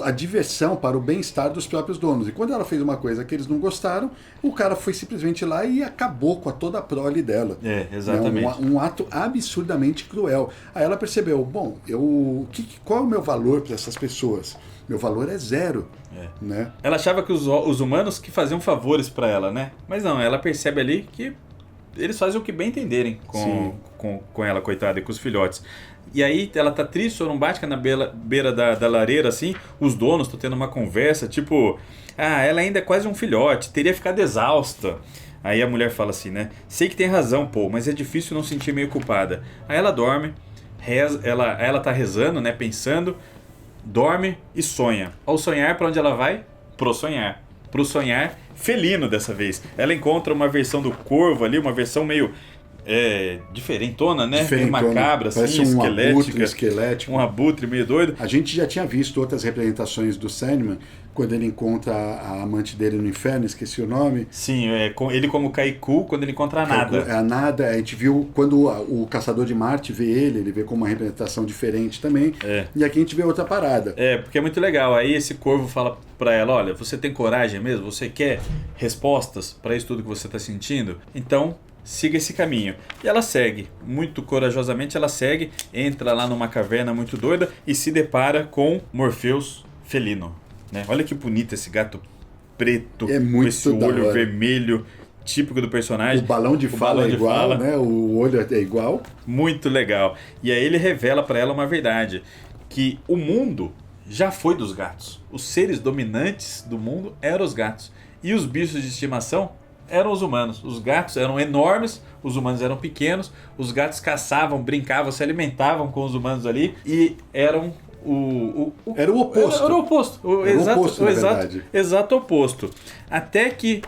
a diversão, para o bem-estar dos próprios donos. E quando ela fez uma coisa que eles não gostaram, o cara foi simplesmente lá e acabou com toda a prole dela. Exatamente. Né? Um ato absurdamente cruel. Aí ela percebeu, bom, qual é o meu valor para essas pessoas? Meu valor é zero. Né? Ela achava que os humanos que faziam favores para ela, né? Mas não, ela percebe ali que eles fazem o que bem entenderem com ela, coitada, e com os filhotes. E aí ela tá triste, sorumbática na beira da lareira, assim, os donos estão tendo uma conversa, tipo, ela ainda é quase um filhote, teria ficado exausta. Aí a mulher fala assim, né, sei que tem razão, pô, mas é difícil não sentir meio culpada. Aí ela dorme, ela tá rezando, né, pensando, dorme e sonha. Ao sonhar, pra onde ela vai? Pro sonhar felino dessa vez. Ela encontra uma versão do corvo ali, uma versão meio diferentona, né? Meio macabra, assim, esquelético. Um abutre meio doido. A gente já tinha visto outras representações do Sandman, quando ele encontra a amante dele no inferno, esqueci o nome. Sim, ele como Kaiku, quando ele encontra a Nada. A Nada, a gente viu quando o Caçador de Marte vê ele vê como uma representação diferente também. E aqui a gente vê outra parada. Porque é muito legal. Aí esse corvo fala pra ela, olha, você tem coragem mesmo? Você quer respostas pra isso tudo que você tá sentindo? Então, siga esse caminho. E ela segue, muito corajosamente ela segue, entra lá numa caverna muito doida e se depara com Morpheus felino. Né? Olha que bonito esse gato preto, com esse olho vermelho, típico do personagem. O balão de fala é igual, né? O olho é igual. Muito legal. E aí ele revela para ela uma verdade, que o mundo já foi dos gatos. Os seres dominantes do mundo eram os gatos. E os bichos de estimação eram os humanos. Os gatos eram enormes, os humanos eram pequenos, os gatos caçavam, brincavam, se alimentavam com os humanos ali e eram era o oposto. Era o oposto. Exato oposto. Até que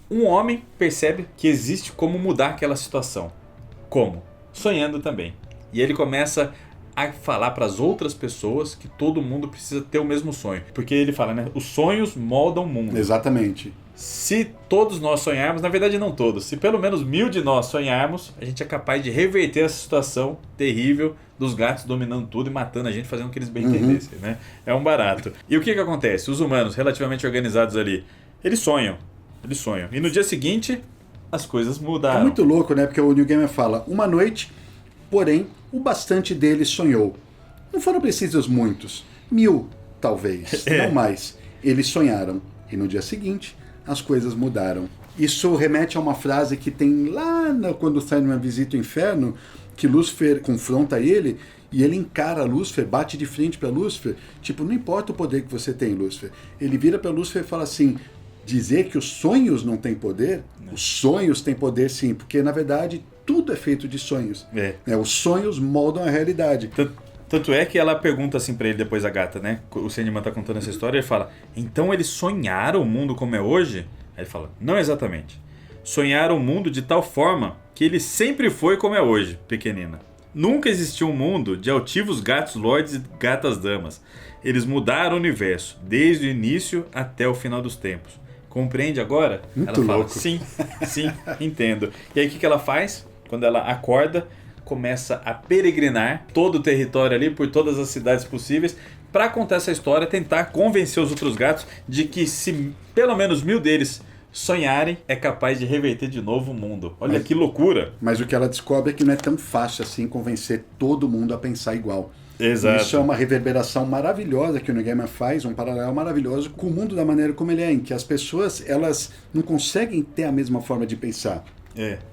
um homem percebe que existe como mudar aquela situação. Como? Sonhando também. E ele começa a falar para as outras pessoas que todo mundo precisa ter o mesmo sonho. Porque ele fala, né? Os sonhos moldam o mundo. Exatamente. Se todos nós sonharmos, na verdade não todos, se pelo menos 1000 de nós sonharmos, a gente é capaz de reverter essa situação terrível dos gatos dominando tudo e matando a gente, fazendo o que eles bem entendessem, né? É um barato. E o que acontece? Os humanos, relativamente organizados ali, eles sonham. E no dia seguinte, as coisas mudaram. É muito louco, né? Porque o Neil Gaiman fala, uma noite, porém, o bastante deles sonhou. Não foram precisos muitos, 1000 talvez, não mais. Eles sonharam. E no dia seguinte, as coisas mudaram. Isso remete a uma frase que tem lá quando o Sandman visita o inferno, que Lúcifer confronta ele e ele encara Lúcifer, bate de frente para Lúcifer, tipo, não importa o poder que você tem, Lúcifer. Ele vira para Lúcifer e fala assim, dizer que os sonhos não têm poder, os sonhos têm poder sim, porque na verdade tudo é feito de sonhos. Os sonhos moldam a realidade. Tanto é que ela pergunta assim pra ele depois, a gata, né? O Sandman tá contando essa história e ele fala, então eles sonharam o mundo como é hoje? Aí ele fala, não exatamente. Sonharam o mundo de tal forma que ele sempre foi como é hoje, pequenina. Nunca existiu um mundo de altivos gatos lords e gatas damas. Eles mudaram o universo, desde o início até o final dos tempos. Compreende agora? Muito ela fala, louco. sim, entendo. E aí o que ela faz? Quando ela acorda, começa a peregrinar todo o território ali, por todas as cidades possíveis, para contar essa história, tentar convencer os outros gatos de que se pelo menos 1000 deles sonharem, é capaz de reverter de novo o mundo. Olha que loucura! Mas o que ela descobre é que não é tão fácil assim convencer todo mundo a pensar igual. Exato. Isso é uma reverberação maravilhosa que o Neil Gaiman faz, um paralelo maravilhoso com o mundo da maneira como ele é, em que as pessoas elas não conseguem ter a mesma forma de pensar.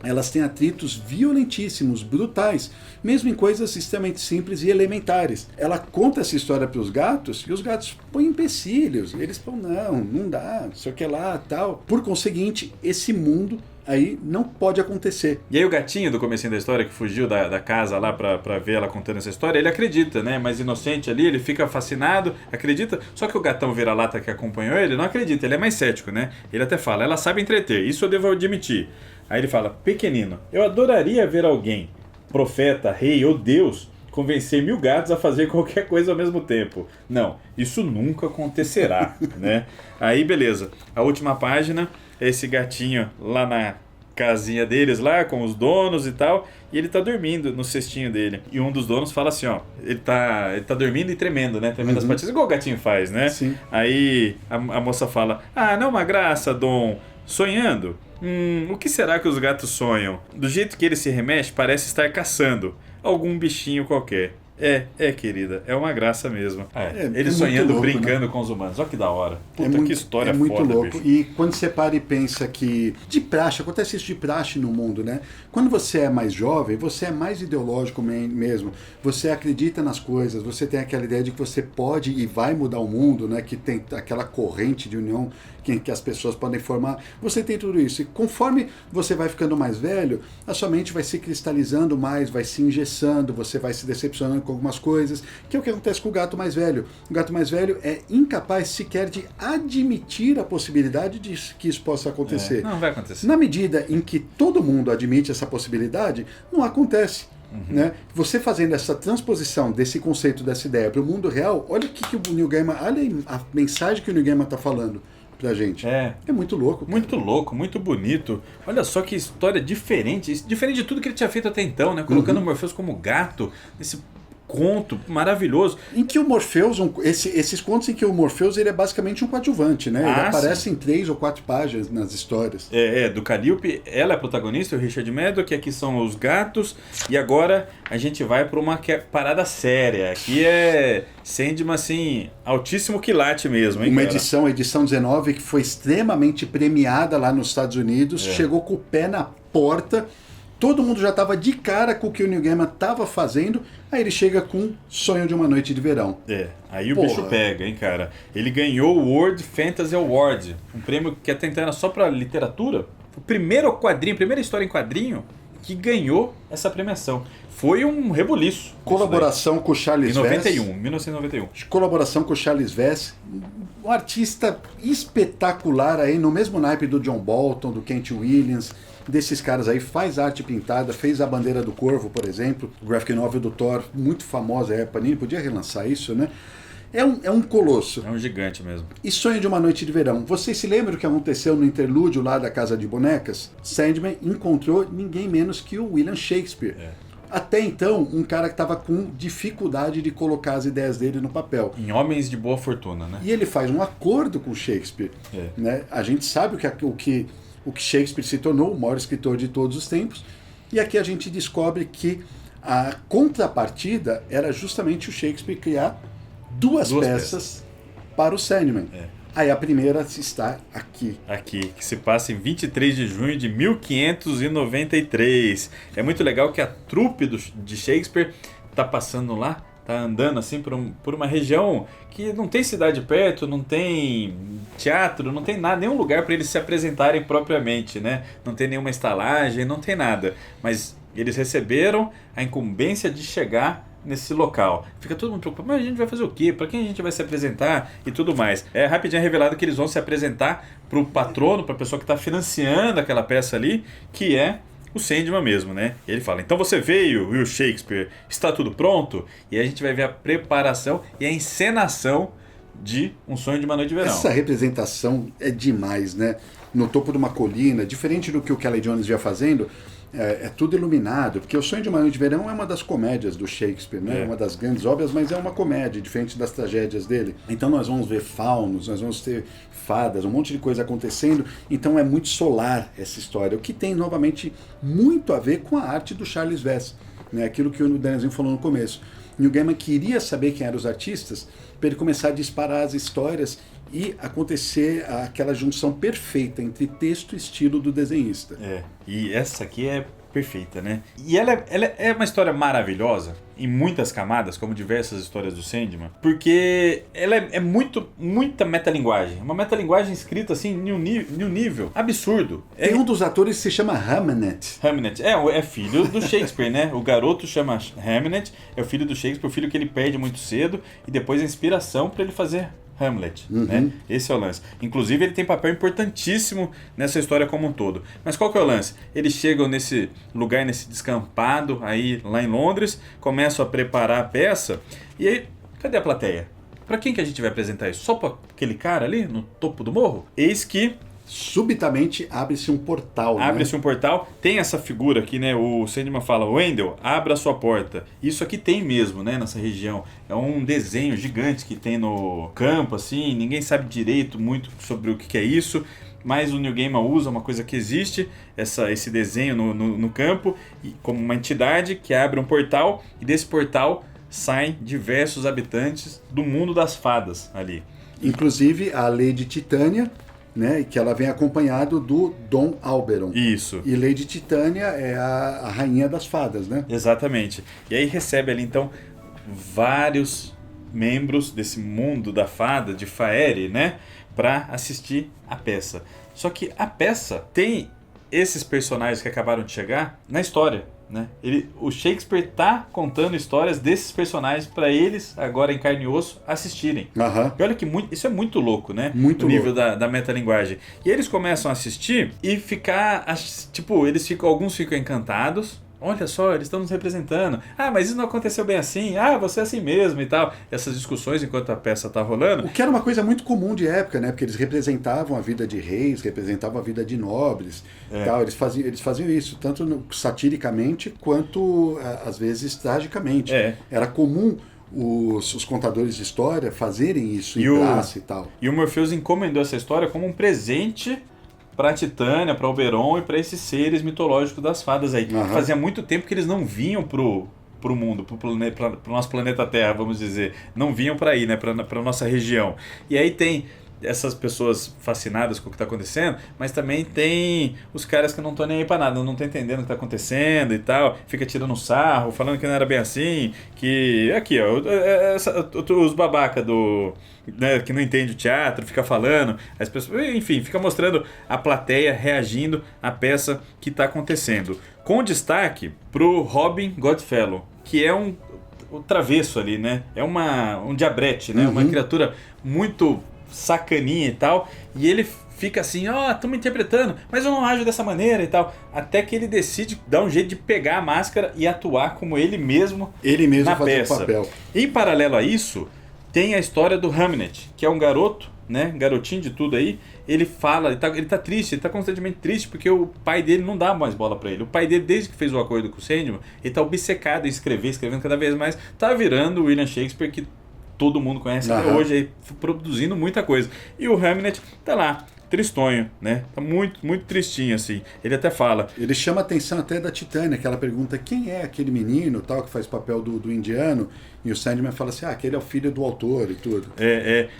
Elas têm atritos violentíssimos, brutais, mesmo em coisas extremamente simples e elementares. Ela conta essa história para os gatos e os gatos põem empecilhos. Eles falam, não dá, sei o que lá, tal. Por conseguinte, esse mundo aí não pode acontecer. E aí o gatinho do comecinho da história, que fugiu da casa lá pra ver ela contando essa história, ele acredita, né? Mas inocente ali, ele fica fascinado, acredita. Só que o gatão vira-lata que acompanhou ele não acredita, ele é mais cético, né? Ele até fala, ela sabe entreter, isso eu devo admitir. Aí ele fala, pequenino, eu adoraria ver alguém, profeta, rei ou Deus, convencer 1000 gatos a fazer qualquer coisa ao mesmo tempo. Não, isso nunca acontecerá, né? Aí beleza, a última página é esse gatinho lá na casinha deles lá, com os donos e tal, e ele tá dormindo no cestinho dele. E um dos donos fala assim, ó, ele tá dormindo e tremendo, né? Tremendo as patinhas, igual o gatinho faz, né? Sim. Aí a moça fala, não é uma graça, Dom, sonhando? O que será que os gatos sonham? Do jeito que ele se remexe, parece estar caçando algum bichinho qualquer. Querida, é uma graça mesmo. Ele sonhando, louco, brincando, né? com os humanos. Olha que da hora. Puta, que história muito foda, louco. bicho. E quando você para e pensa que de praxe, acontece isso de praxe no mundo, né? Quando você é mais jovem, você é mais ideológico mesmo. Você acredita nas coisas, você tem aquela ideia de que você pode e vai mudar o mundo, né? Que tem aquela corrente de união que as pessoas podem formar. Você tem tudo isso. E conforme você vai ficando mais velho, a sua mente vai se cristalizando mais, vai se engessando, você vai se decepcionando com algumas coisas, que é o que acontece com o gato mais velho. O gato mais velho é incapaz sequer de admitir a possibilidade de que isso possa acontecer. Não vai acontecer. Na medida em que todo mundo admite essa possibilidade, não acontece. Né? Você fazendo essa transposição desse conceito, dessa ideia para o mundo real, olha o que o Neil Gaiman, olha a mensagem que o Neil Gaiman está falando pra gente. É muito louco. Cara. Muito louco, muito bonito. Olha só que história diferente. Diferente de tudo que ele tinha feito até então, né? Colocando o Morpheus como gato, nesse conto maravilhoso. Em que o Morpheus, esses contos em que o Morpheus ele é basicamente um coadjuvante, né? Ele aparece em 3 ou 4 páginas nas histórias. Do Calliope, ela é a protagonista, o Richard Maddox, que aqui são os gatos, e agora a gente vai para uma parada séria. Aqui é Sandman, assim, altíssimo quilate mesmo, hein, uma cara? edição 19, que foi extremamente premiada lá nos Estados Unidos, chegou com o pé na porta. Todo mundo já estava de cara com o que o Neil Gaiman estava fazendo, aí ele chega com Sonho de uma Noite de Verão. Aí o bicho pega, hein, cara. Ele ganhou o World Fantasy Award, um prêmio que até então era só pra literatura. O primeiro quadrinho, a primeira história em quadrinho que ganhou essa premiação. Foi um rebuliço. Colaboração com o Charles Vess. 1991. Colaboração com o Charles Vess. Um artista espetacular aí, no mesmo naipe do John Bolton, do Kent Williams, desses caras aí, faz arte pintada, fez A Bandeira do Corvo, por exemplo, o graphic novel do Thor, muito famosa, Panini podia relançar isso, né? É um colosso. É um gigante mesmo. E Sonho de uma Noite de Verão. Vocês se lembram o que aconteceu no interlúdio lá da Casa de Bonecas? Sandman encontrou ninguém menos que o William Shakespeare. Até então, um cara que estava com dificuldade de colocar as ideias dele no papel. Em Homens de Boa Fortuna, né? E ele faz um acordo com Shakespeare. Né? A gente sabe o que Shakespeare se tornou, o maior escritor de todos os tempos. E aqui a gente descobre que a contrapartida era justamente o Shakespeare criar duas peças para o Sandman. Aí a primeira está aqui. Aqui, que se passa em 23 de junho de 1593. É muito legal que a trupe de Shakespeare tá passando lá, tá andando assim por uma região que não tem cidade perto, não tem teatro, não tem nada, nenhum lugar para eles se apresentarem propriamente, né? Não tem nenhuma estalagem, não tem nada. Mas eles receberam a incumbência de chegar nesse local. Fica todo mundo preocupado, mas a gente vai fazer o quê? Para quem a gente vai se apresentar e tudo mais. Rapidinho é revelado que eles vão se apresentar para o patrono, para a pessoa que está financiando aquela peça ali, que é o Sandman mesmo, né? Ele fala, então você veio, Will Shakespeare, está tudo pronto? E aí a gente vai ver a preparação e a encenação de Um Sonho de uma Noite de Verão. Essa representação é demais, né? No topo de uma colina, diferente do que o Kelly Jones ia fazendo, é tudo iluminado, porque O Sonho de uma Noite de Verão é uma das comédias do Shakespeare, né? Uma das grandes obras, mas é uma comédia, diferente das tragédias dele. Então nós vamos ver faunos, nós vamos ter fadas, um monte de coisa acontecendo, então é muito solar essa história, o que tem novamente muito a ver com a arte do Charles Vess, né? Aquilo que o Danielzinho falou no começo. Neil Gaiman queria saber quem eram os artistas para ele começar a disparar as histórias e acontecer aquela junção perfeita entre texto e estilo do desenhista. E essa aqui é perfeita, né? E ela é uma história maravilhosa, em muitas camadas, como diversas histórias do Sandman, porque ela é muita metalinguagem. Uma metalinguagem escrita assim, em um nível absurdo. Tem um dos atores que se chama Hamnet. Hamnet, é filho do Shakespeare, né? O garoto chama Hamnet, é o filho do Shakespeare, o filho que ele perde muito cedo, e depois a inspiração para ele fazer Hamlet, né? Esse é o lance. Inclusive ele tem papel importantíssimo nessa história como um todo. Mas qual que é o lance? Eles chegam nesse lugar, nesse descampado aí lá em Londres, começam a preparar a peça, e aí, cadê a plateia? Pra quem que a gente vai apresentar isso? Só pra aquele cara ali no topo do morro? Eis que subitamente abre-se um portal. Abre-se um portal, tem essa figura aqui, né? O Sandman fala, Wendell, abra a sua porta. Isso aqui tem mesmo, né? Nessa região. É um desenho gigante que tem no campo, assim. Ninguém sabe direito muito sobre o que é isso. Mas o Neil Gaiman usa uma coisa que existe, esse desenho no campo, como uma entidade que abre um portal. E desse portal saem diversos habitantes do mundo das fadas ali. Inclusive a Lady Titânia, né, que ela vem acompanhado do Dom Alberon. Isso. E Lady Titânia é a rainha das fadas, né? Exatamente. E aí recebe ali, então, vários membros desse mundo da fada, de Faerie, né, para assistir a peça. Só que a peça tem esses personagens que acabaram de chegar na história, né? O Shakespeare tá contando histórias desses personagens para eles, agora em carne e osso, assistirem. E olha que isso é muito louco, né? Muito o nível louco. da metalinguagem. E eles começam a assistir e ficar, tipo, alguns ficam encantados. Olha só, eles estão nos representando. Ah, mas isso não aconteceu bem assim. Ah, você é assim mesmo e tal. Essas discussões enquanto a peça tá rolando. O que era uma coisa muito comum de época, né? Porque eles representavam a vida de reis, representavam a vida de nobres. Tal. Eles faziam isso, tanto satiricamente quanto, às vezes, tragicamente. Era comum os contadores de história fazerem isso em praça e tal. E o Morpheus encomendou essa história como um presente para Titânia, para Oberon e para esses seres mitológicos das fadas aí. Fazia muito tempo que eles não vinham pro mundo, pro nosso planeta Terra, vamos dizer. Não vinham para aí, né, para nossa região. E aí tem essas pessoas fascinadas com o que está acontecendo, mas também tem os caras que não estão nem aí para nada, não estão entendendo o que está acontecendo e tal, fica tirando sarro, falando que não era bem assim, que aqui, ó, os babaca né, que não entende o teatro, fica falando, as pessoas, enfim, fica mostrando a plateia reagindo à peça que está acontecendo. Com destaque pro Robin Goodfellow, que é o travesso ali, né? É um diabrete, né? Uma criatura muito sacaninha e tal, e ele fica assim, estão me interpretando, mas eu não ajo dessa maneira e tal, até que ele decide dar um jeito de pegar a máscara e atuar como ele mesmo na peça. O papel. Em paralelo a isso, tem a história do Hamnet, que é um garoto, né, garotinho de tudo aí. Ele fala, ele tá triste, ele tá constantemente triste porque o pai dele não dá mais bola pra ele. O pai dele, desde que fez o acordo com o Sandman, ele tá obcecado em escrevendo cada vez mais, tá virando o William Shakespeare, que todo mundo conhece até hoje, aí, produzindo muita coisa. E o Hamnet tá lá, tristonho, né? Tá muito, muito tristinho, assim. Ele até fala... Ele chama a atenção até da Titânia, que ela pergunta quem é aquele menino, tal, que faz o papel do indiano, e o Sandman fala assim, aquele é o filho do autor e tudo.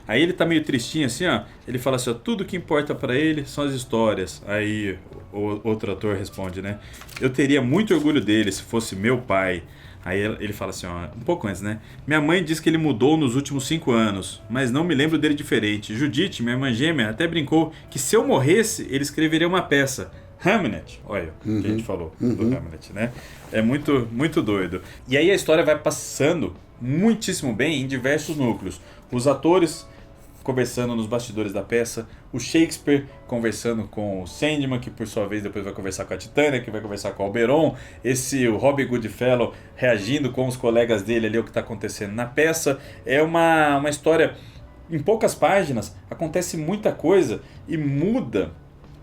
Aí ele tá meio tristinho, assim, ó. Ele fala assim, ó, tudo que importa pra ele são as histórias. Aí o outro ator responde, né? Eu teria muito orgulho dele se fosse meu pai. Aí ele fala assim, ó, um pouco antes, né? Minha mãe diz que ele mudou nos últimos 5 anos, mas não me lembro dele diferente. Judite, minha irmã gêmea, até brincou que se eu morresse, ele escreveria uma peça. Hamnet, olha o que a gente falou do Hamnet, né? É muito, muito doido. E aí a história vai passando muitíssimo bem em diversos núcleos. Os atores conversando nos bastidores da peça, o Shakespeare conversando com o Sandman, que por sua vez depois vai conversar com a Titânia, que vai conversar com o Oberon, o Robbie Goodfellow reagindo com os colegas dele ali ao que está acontecendo na peça. É uma história, em poucas páginas, acontece muita coisa e muda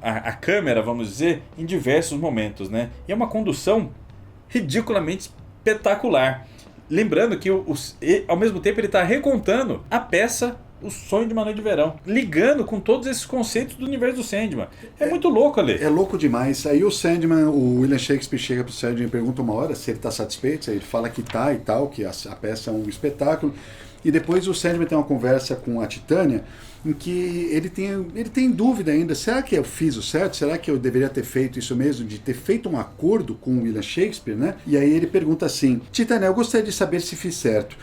a câmera, vamos dizer, em diversos momentos, né? E é uma condução ridiculamente espetacular. Lembrando que ao mesmo tempo ele está recontando a peça O Sonho de uma Noite de Verão, ligando com todos esses conceitos do universo do Sandman. É muito louco ali. É louco demais. Aí o Sandman, o William Shakespeare chega pro Sandman e pergunta uma hora se ele está satisfeito, ele fala que tá e tal, que a peça é um espetáculo. E depois o Sandman tem uma conversa com a Titânia, em que ele tem dúvida ainda, será que eu fiz o certo? Será que eu deveria ter feito isso mesmo, de ter feito um acordo com o William Shakespeare, né? E aí ele pergunta assim, Titânia, eu gostaria de saber se fiz certo.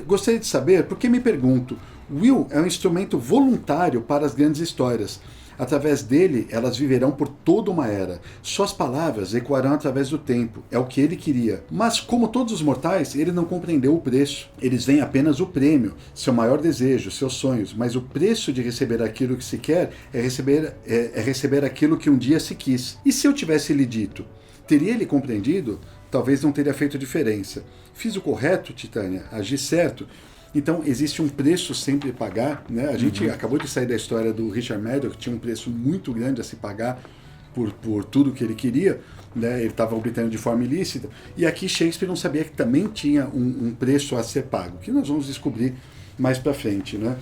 Gostaria de saber, porque me pergunto, Will é um instrumento voluntário para as grandes histórias. Através dele, elas viverão por toda uma era. Suas palavras ecoarão através do tempo. É o que ele queria. Mas, como todos os mortais, ele não compreendeu o preço. Eles veem apenas o prêmio, seu maior desejo, seus sonhos. Mas o preço de receber aquilo que se quer é receber aquilo que um dia se quis. E se eu tivesse lhe dito? Teria ele compreendido? Talvez não teria feito diferença. Fiz o correto, Titânia? Agi certo? Então, existe um preço sempre a pagar, né? A gente acabou de sair da história do Richard Maddow, que tinha um preço muito grande a se pagar por tudo que ele queria, né? Ele estava obtendo de forma ilícita. E aqui Shakespeare não sabia que também tinha um preço a ser pago, que nós vamos descobrir mais para frente, né?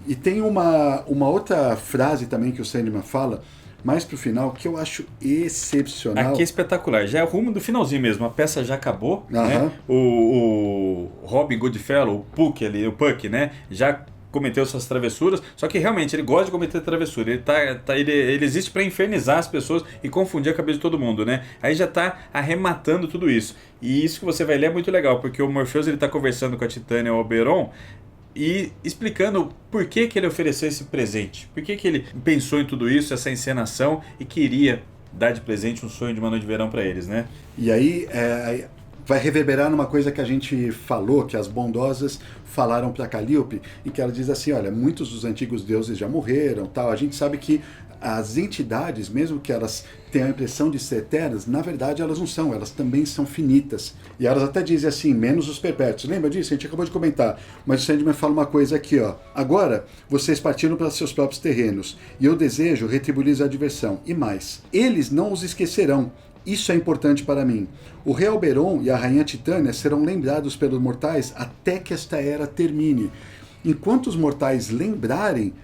E tem uma outra frase também que o Sandman fala, mais pro final, que eu acho excepcional. Aqui é espetacular, já é o rumo do finalzinho mesmo, a peça já acabou, né? O Robin Goodfellow, o Puck, né? Já cometeu suas travessuras, só que realmente ele gosta de cometer travessura, ele existe para infernizar as pessoas e confundir a cabeça de todo mundo, né? Aí já tá arrematando tudo isso. E isso que você vai ler é muito legal, porque o Morpheus ele tá conversando com a Titânia e o Oberon, e explicando por que ele ofereceu esse presente, por que ele pensou em tudo isso, essa encenação, e queria dar de presente um sonho de uma noite de verão para eles, né? E aí vai reverberar numa coisa que a gente falou, que as bondosas falaram para Calíope, e que ela diz assim, olha, muitos dos antigos deuses já morreram, tal. A gente sabe que as entidades, mesmo que elas tenham a impressão de ser eternas, na verdade elas não são, elas também são finitas. E elas até dizem assim, menos os perpétuos. Lembra disso? A gente acabou de comentar. Mas o Sandman fala uma coisa aqui, ó. Agora, vocês partiram para seus próprios terrenos, e eu desejo retribuir a diversão. E mais, eles não os esquecerão. Isso é importante para mim. O rei Oberon e a rainha Titânia serão lembrados pelos mortais até que esta era termine. Enquanto os mortais lembrarem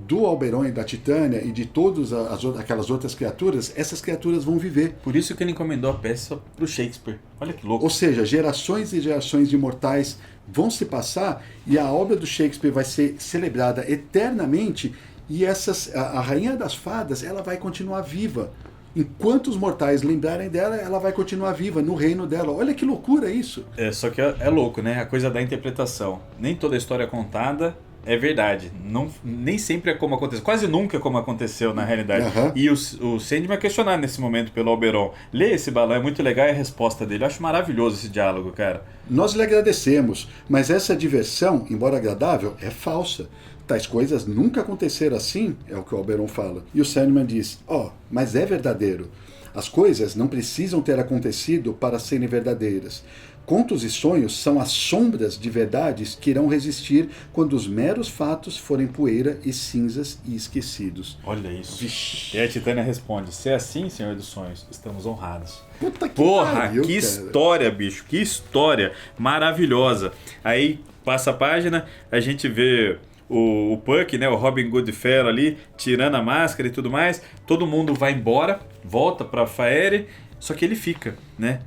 do Oberon e da Titânia e de todas aquelas outras criaturas, essas criaturas vão viver. Por isso que ele encomendou a peça para o Shakespeare. Olha que louco. Ou seja, gerações e gerações de mortais vão se passar e a obra do Shakespeare vai ser celebrada eternamente, e a rainha das fadas, ela vai continuar viva. Enquanto os mortais lembrarem dela, ela vai continuar viva no reino dela. Olha que loucura isso. Só que é louco, né? A coisa da interpretação. Nem toda a história contada é verdade. Nem sempre é como aconteceu. Quase nunca é como aconteceu na realidade. E o Sandman é questionado nesse momento pelo Oberon. Lê esse balão, é muito legal, e a resposta dele. Eu acho maravilhoso esse diálogo, cara. Nós lhe agradecemos, mas essa diversão, embora agradável, é falsa. Tais coisas nunca aconteceram assim, é o que o Oberon fala. E o Sandman diz, mas é verdadeiro. As coisas não precisam ter acontecido para serem verdadeiras. Contos e sonhos são as sombras de verdades que irão resistir quando os meros fatos forem poeira e cinzas e esquecidos. Olha isso. Vixe. E a Titânia responde, se é assim, Senhor dos Sonhos, estamos honrados. Puta que Porra, pariu, que cara. história, bicho, que história maravilhosa. Aí Passa a página, a gente vê o Puck, né, o Robin Goodfellow ali, tirando a máscara e tudo mais. Todo mundo vai embora, volta pra Faerie, só que ele fica, né?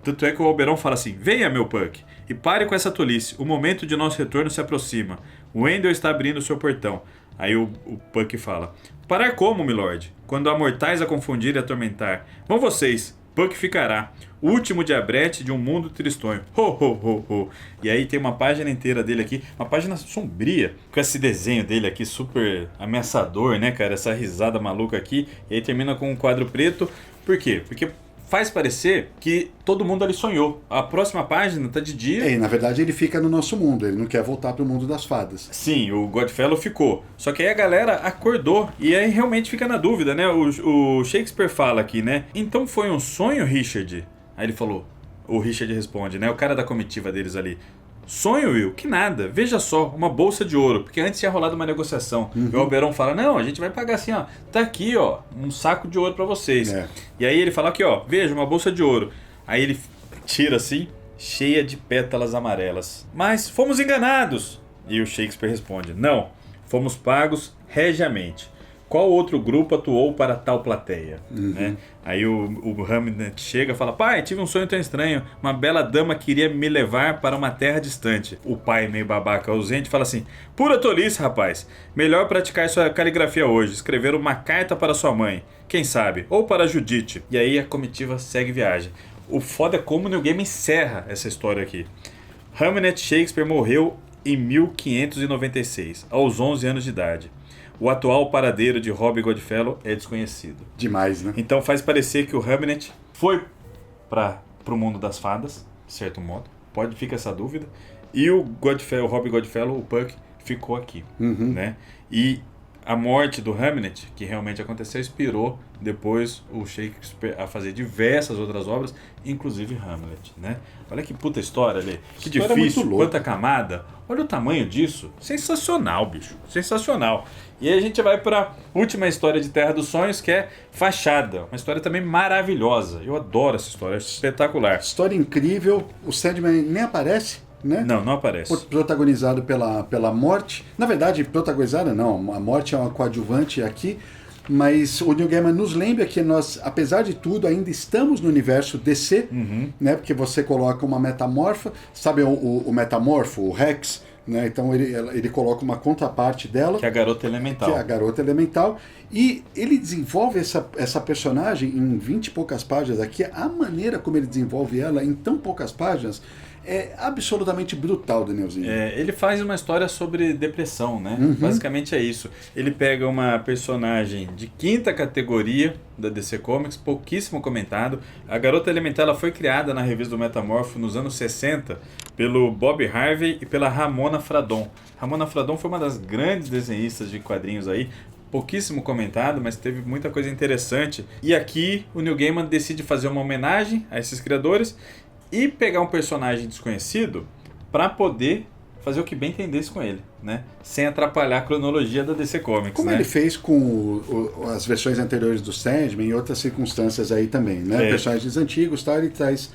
Tanto é que o Oberyn fala assim: venha, meu Puck, e pare com essa tolice. O momento de nosso retorno se aproxima. O Wendel está abrindo o seu portão. Aí o Puck fala: parar como, milord? Quando há mortais a confundir e atormentar. Vão vocês, Puck ficará. O último diabrete de um mundo tristonho. Ho, ho, ho, ho. E aí tem uma página inteira dele aqui, uma página sombria, com esse desenho dele aqui super ameaçador, né, cara? Essa risada maluca aqui. E aí termina com um quadro preto. Por quê? Porque faz parecer que todo mundo ali sonhou. A próxima página tá de dia. Na verdade ele fica no nosso mundo, ele não quer voltar pro mundo das fadas. Sim, o Goodfellow ficou. Só que aí a galera acordou e aí realmente fica na dúvida, né? O Shakespeare fala aqui, né? Então foi um sonho, Richard? Aí ele falou, o Richard responde, né? O cara da comitiva deles ali. Sonho, Will? Que nada. Veja só, uma bolsa de ouro. Porque antes tinha rolado uma negociação. E o Oberyn fala, não, a gente vai pagar assim, ó. Tá aqui, ó, um saco de ouro pra vocês. E aí ele fala aqui, ó, veja, uma bolsa de ouro. Aí ele tira assim, cheia de pétalas amarelas. Mas fomos enganados. E o Shakespeare responde, não, fomos pagos regiamente. Qual outro grupo atuou para tal plateia? Né? Aí o Hamlet chega e fala, pai, tive um sonho tão estranho. Uma bela dama queria me levar para uma terra distante. O pai, meio babaca, ausente, fala assim, pura tolice, rapaz. Melhor praticar sua caligrafia hoje. Escrever uma carta para sua mãe. Quem sabe? Ou para Judite. E aí a comitiva segue viagem. O foda é como o New Game encerra essa história aqui. Hamlet Shakespeare morreu em 1596, aos 11 anos de idade. O atual paradeiro de Robin Goodfellow é desconhecido. Demais, né? Então faz parecer que o Hamlet foi para o mundo das fadas, de certo modo. Fica essa dúvida. E o Robin Goodfellow, o Puck, ficou aqui. Né? E a morte do Hamlet, que realmente aconteceu, inspirou depois o Shakespeare a fazer diversas outras obras, inclusive Hamlet, né? Olha que puta história ali, que difícil, quanta camada. Olha o tamanho disso, sensacional, bicho, sensacional. E aí a gente vai para a última história de Terra dos Sonhos, que é Fachada, uma história também maravilhosa. Eu adoro essa história, é espetacular. História incrível, o Sandman nem aparece. Né? Não aparece. Protagonizado pela Morte. Na verdade, protagonizada não, a Morte é uma coadjuvante aqui, mas o Neil Gaiman nos lembra que nós, apesar de tudo, ainda estamos no universo DC, né? Porque você coloca uma metamorfa, sabe o metamorfo, o Rex, né? Então ele coloca uma contraparte dela. Que é a Garota Elemental. Que é a Garota Elemental. E ele desenvolve essa personagem em 20 e poucas páginas aqui. A maneira como ele desenvolve ela em tão poucas páginas é absolutamente brutal, Danielzinho. Ele faz uma história sobre depressão, né? Basicamente é isso. Ele pega uma personagem de 5ª categoria da DC Comics, pouquíssimo comentado. A Garota Elemental ela foi criada na revista do Metamorfo nos anos 60 pelo Bob Harvey e pela Ramona Fradon. Ramona Fradon foi uma das grandes desenhistas de quadrinhos aí, pouquíssimo comentado, mas teve muita coisa interessante. E aqui o Neil Gaiman decide fazer uma homenagem a esses criadores e pegar um personagem desconhecido para poder fazer o que bem entendesse com ele, né? Sem atrapalhar a cronologia da DC Comics. Como ele fez com as versões anteriores do Sandman e outras circunstâncias aí também, né? Personagens antigos, tá? Ele traz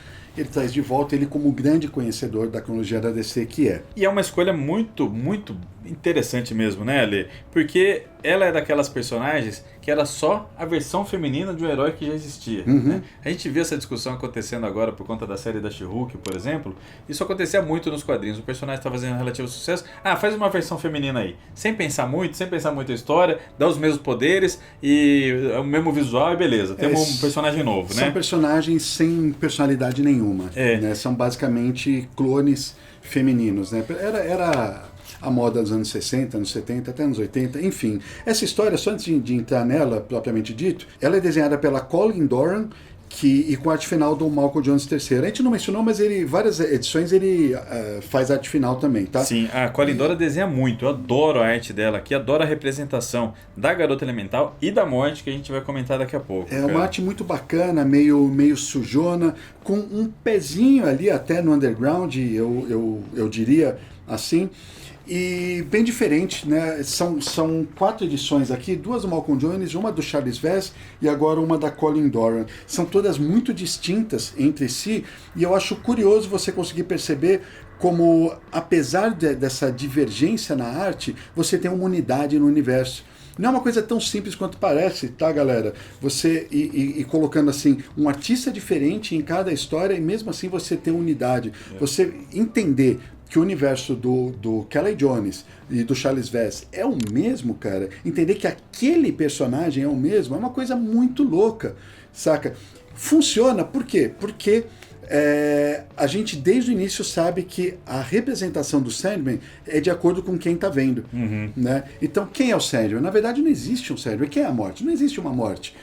de volta ele como grande conhecedor da cronologia da DC que é. E é uma escolha muito, muito interessante mesmo, né, Ale? Porque ela é daquelas personagens que era só a versão feminina de um herói que já existia. Né? A gente vê essa discussão acontecendo agora por conta da série da She-Hulk, por exemplo. Isso acontecia muito nos quadrinhos. O personagem está fazendo relativo sucesso. Faz uma versão feminina aí. Sem pensar muito a história, dá os mesmos poderes e o mesmo visual e beleza. Temos um personagem novo, né? São personagens sem personalidade nenhuma. Né? São basicamente clones femininos. Né? Era a moda dos anos 60, anos 70, até anos 80, enfim. Essa história, só antes de entrar nela, propriamente dito, ela é desenhada pela Colin Doran, e com a arte final do Malcolm Jones III. A gente não mencionou, mas várias edições ele faz arte final também, tá? Sim, a Colin Doran desenha muito, eu adoro a arte dela aqui, adoro a representação da Garota Elemental e da Morte, que a gente vai comentar daqui a pouco. É uma arte muito bacana, meio sujona, com um pezinho ali até no underground, eu diria assim. E bem diferente, né? São 4 edições aqui, 2 do Malcolm Jones, uma do Charles Vess e agora uma da Colin Doran. São todas muito distintas entre si e eu acho curioso você conseguir perceber como, apesar dessa divergência na arte, você tem uma unidade no universo. Não é uma coisa tão simples quanto parece, tá, galera? Você e colocando assim um artista diferente em cada história e mesmo assim você tem unidade. Você entender que o universo do Kelly Jones e do Charles Vess é o mesmo, cara. Entender que aquele personagem é o mesmo é uma coisa muito louca, saca? Funciona, por quê? Porque a gente desde o início sabe que a representação do Sandman é de acordo com quem está vendo. Né? Então, quem é o Sandman? Na verdade, não existe um Sandman. Quem é a morte? Não existe uma morte,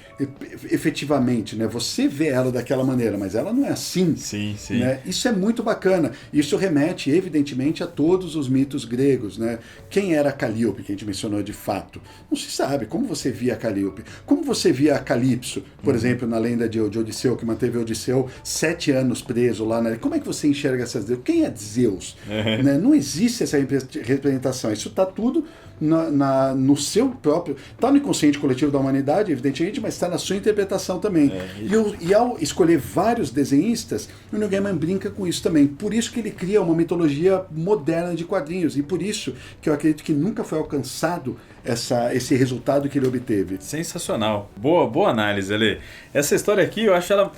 efetivamente. Né? Você vê ela daquela maneira, mas ela não é assim. Sim, sim. Né? Isso é muito bacana. Isso remete, evidentemente, a todos os mitos gregos. Né? Quem era a Calíope, que a gente mencionou de fato? Não se sabe. Como você via a Calíope? Como você via a Calypso, por exemplo, na lenda de Odisseu, que manteve Odisseu 7 anos preso lá. Como é que você enxerga essas deuses? Quem é Zeus? Né? Não existe essa representação. Isso está tudo no seu próprio... Está no inconsciente coletivo da humanidade, evidentemente, mas está na sua interpretação também. E ao escolher vários desenhistas, o Neil Gaiman brinca com isso também. Por isso que ele cria uma mitologia moderna de quadrinhos. E por isso que eu acredito que nunca foi alcançado esse resultado que ele obteve. Sensacional. Boa análise, Ale. Essa história aqui, eu acho ela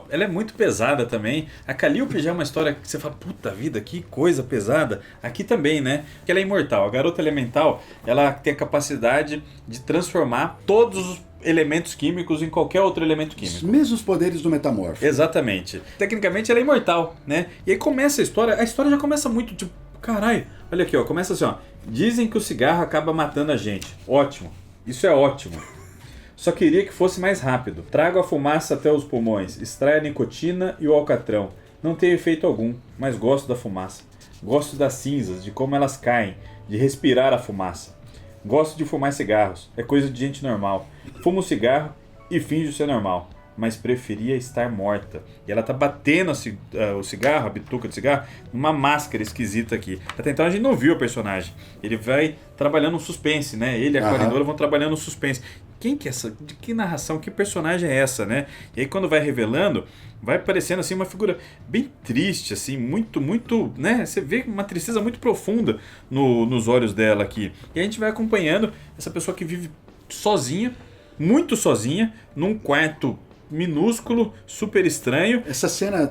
é muito pesada também. A Calíope já é uma história que você fala, puta vida, que coisa pesada. Aqui também, né? Porque ela é imortal. A garota elemental, ela tem a capacidade de transformar todos os elementos químicos em qualquer outro elemento químico. Os mesmos poderes do metamorfo. Exatamente. Tecnicamente ela é imortal, né? E aí começa a história já começa muito tipo, caralho, olha aqui, ó, começa assim, ó. Dizem que o cigarro acaba matando a gente. Ótimo. Isso é ótimo. Só queria que fosse mais rápido. Trago a fumaça até os pulmões, extraio a nicotina e o alcatrão. Não tem efeito algum, mas gosto da fumaça. Gosto das cinzas, de como elas caem, de respirar a fumaça. Gosto de fumar cigarros, é coisa de gente normal. Fumo cigarro e finjo ser normal, mas preferia estar morta. E ela tá batendo o cigarro, a bituca de cigarro, numa máscara esquisita aqui. Até então a gente não viu o personagem. Ele vai trabalhando no suspense, né? Ele e a Corindora vão trabalhando no suspense. Quem que é essa? De que narração? Que personagem é essa, né? E aí quando vai revelando, vai parecendo assim uma figura bem triste, assim, muito, né? Você vê uma tristeza muito profunda nos olhos dela aqui. E a gente vai acompanhando essa pessoa que vive sozinha, muito sozinha, num quarto minúsculo, super estranho.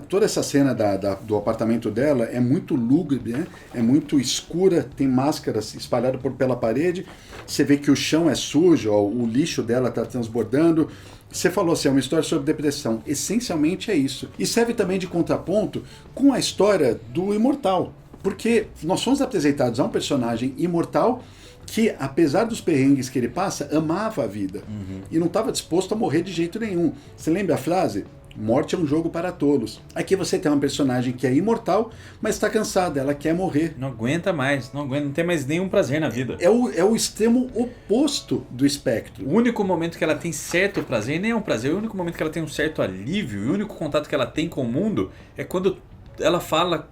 Toda essa cena do apartamento dela é muito lúgubre, né? É muito escura, tem máscaras espalhadas pela parede. Você vê que o chão é sujo, ó, o lixo dela está transbordando. Você falou assim, é uma história sobre depressão. Essencialmente é isso. E serve também de contraponto com a história do imortal. Porque nós fomos apresentados a um personagem imortal que, apesar dos perrengues que ele passa, amava a vida. E não estava disposto a morrer de jeito nenhum. Você lembra a frase? Morte é um jogo para tolos. Aqui você tem uma personagem que é imortal, mas está cansada, ela quer morrer. Não aguenta mais, não tem mais nenhum prazer na vida. É o extremo oposto do espectro. O único momento que ela tem certo prazer, nem é um prazer, o único momento que ela tem um certo alívio, e o único contato que ela tem com o mundo é quando ela fala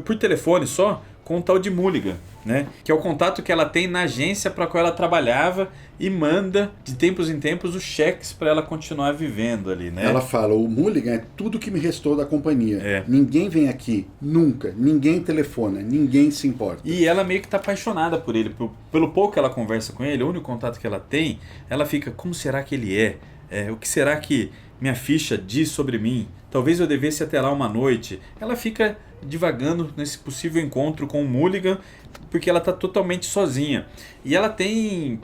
por telefone só com o tal de Mulligan, né? Que é o contato que ela tem na agência para qual ela trabalhava e manda de tempos em tempos os cheques para ela continuar vivendo ali, né? Ela fala, o Mulligan é tudo que me restou da companhia. Ninguém vem aqui, nunca, ninguém telefona, ninguém se importa. E ela meio que tá apaixonada por ele, pelo pouco que ela conversa com ele, o único contato que ela tem, ela fica, como será que ele é? O que será que minha ficha diz sobre mim? Talvez eu devesse ir até lá uma noite. Ela fica divagando nesse possível encontro com o Mulligan, porque ela está totalmente sozinha. E ela tem,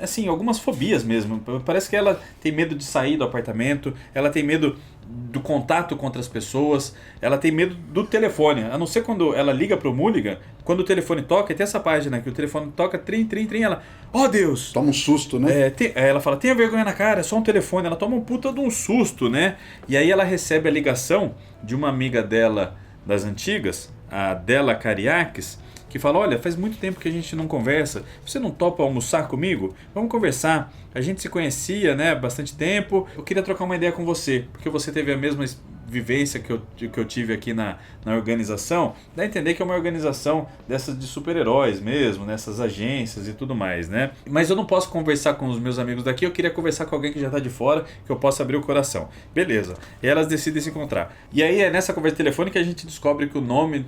assim, algumas fobias mesmo. Parece que ela tem medo de sair do apartamento, ela tem medo do contato com outras pessoas, ela tem medo do telefone. A não ser quando ela liga pro Mulligan, quando o telefone toca, e tem essa página que o telefone toca, trim, ela, oh Deus! Toma um susto, né? Ela fala, tenha vergonha na cara, é só um telefone. Ela toma um puta de um susto, né? E aí ela recebe a ligação de uma amiga dela das antigas, a Della Cariakis, que fala, olha, faz muito tempo que a gente não conversa, você não topa almoçar comigo? Vamos conversar, a gente se conhecia, né, há bastante tempo, eu queria trocar uma ideia com você, porque você teve a mesma vivência que eu tive aqui na organização, dá a entender que é uma organização dessas de super-heróis mesmo, nessas agências e tudo mais, né? Mas eu não posso conversar com os meus amigos daqui, eu queria conversar com alguém que já tá de fora, que eu possa abrir o coração. Beleza. E elas decidem se encontrar. E aí é nessa conversa telefônica que a gente descobre que o nome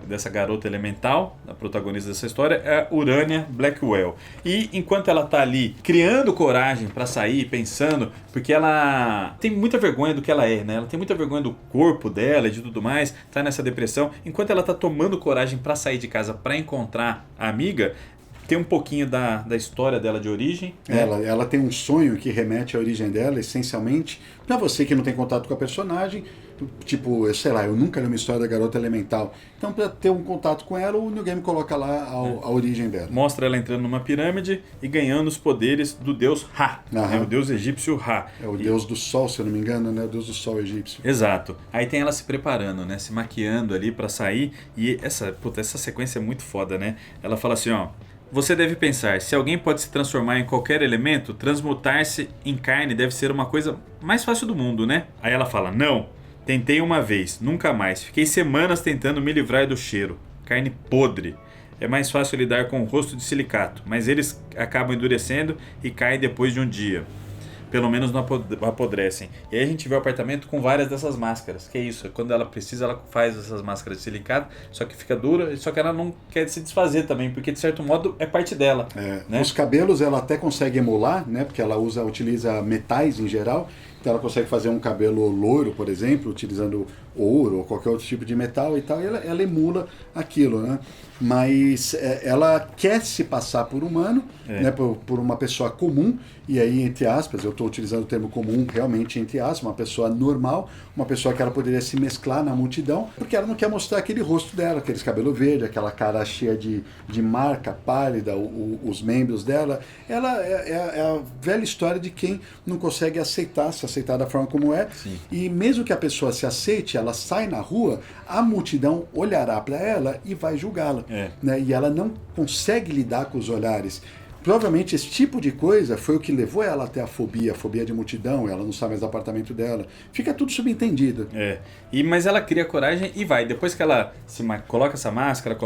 dessa garota elemental, a protagonista dessa história, é Urania Blackwell. E enquanto ela tá ali criando coragem para sair, pensando, porque ela tem muita vergonha do que ela é, né? Ela tem muita vergonha do corpo dela e de tudo mais, tá nessa depressão. Enquanto ela tá tomando coragem para sair de casa para encontrar a amiga, tem um pouquinho da história dela de origem. Né? Ela tem um sonho que remete à origem dela, essencialmente. Pra você que não tem contato com a personagem, tipo, eu nunca li uma história da garota elemental. Então, pra ter um contato com ela, o New Game coloca lá a origem dela. Mostra ela entrando numa pirâmide e ganhando os poderes do deus Ra, né? O deus egípcio Ra. É o deus do sol, se eu não me engano, né? O deus do sol egípcio. Exato. Aí tem ela se preparando, né? Se maquiando ali pra sair. E essa sequência é muito foda, né? Ela fala assim, ó... Você deve pensar, se alguém pode se transformar em qualquer elemento, transmutar-se em carne deve ser uma coisa mais fácil do mundo, né? Aí ela fala, não, tentei uma vez, nunca mais. Fiquei semanas tentando me livrar do cheiro. Carne podre. É mais fácil lidar com o rosto de silicato, mas eles acabam endurecendo e caem depois de um dia. Pelo menos não apodrecem. E aí a gente vê o apartamento com várias dessas máscaras. Que é isso, quando ela precisa, ela faz essas máscaras de silicato, só que fica dura, só que ela não quer se desfazer também, porque de certo modo é parte dela. Né? Os cabelos ela até consegue emular, né? Porque ela utiliza metais em geral. Então ela consegue fazer um cabelo loiro, por exemplo, utilizando ouro ou qualquer outro tipo de metal e tal, e ela emula aquilo, né? Mas ela quer se passar por humano, né? Por uma pessoa comum, e aí, entre aspas, eu estou utilizando o termo comum realmente entre aspas, uma pessoa normal, uma pessoa que ela poderia se mesclar na multidão, porque ela não quer mostrar aquele rosto dela, aquele cabelo verde, aquela cara cheia de marca pálida, os membros dela. Ela é a velha história de quem não consegue se aceitar da forma como é. Sim. E mesmo que a pessoa se aceite, ela sai na rua, a multidão olhará para ela e vai julgá-la. Né? E ela não consegue lidar com os olhares. Provavelmente esse tipo de coisa foi o que levou ela até a fobia de multidão, ela não sai mais do apartamento dela. Fica tudo subentendido. Mas ela cria coragem e vai. Depois que ela coloca essa máscara,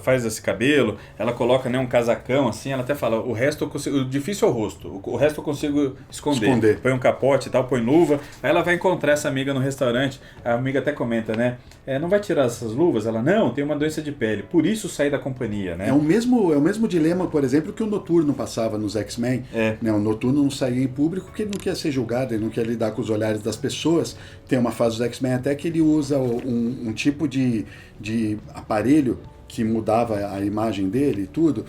faz esse cabelo, ela coloca, né, um casacão assim, ela até fala, o resto eu consigo, o difícil é o rosto, o resto eu consigo esconder. Põe um capote e tal, põe luva. Aí ela vai encontrar essa amiga no restaurante, a amiga até comenta, né? Não vai tirar essas luvas? Ela, não, tem uma doença de pele, por isso sair da companhia, né? É o mesmo dilema, por exemplo, que o Noturno passava nos X-Men. Né? O Noturno não saía em público porque ele não quer ser julgado, ele não quer lidar com os olhares das pessoas. Tem uma fase dos X-Men até que ele usa um tipo de aparelho que mudava a imagem dele e tudo.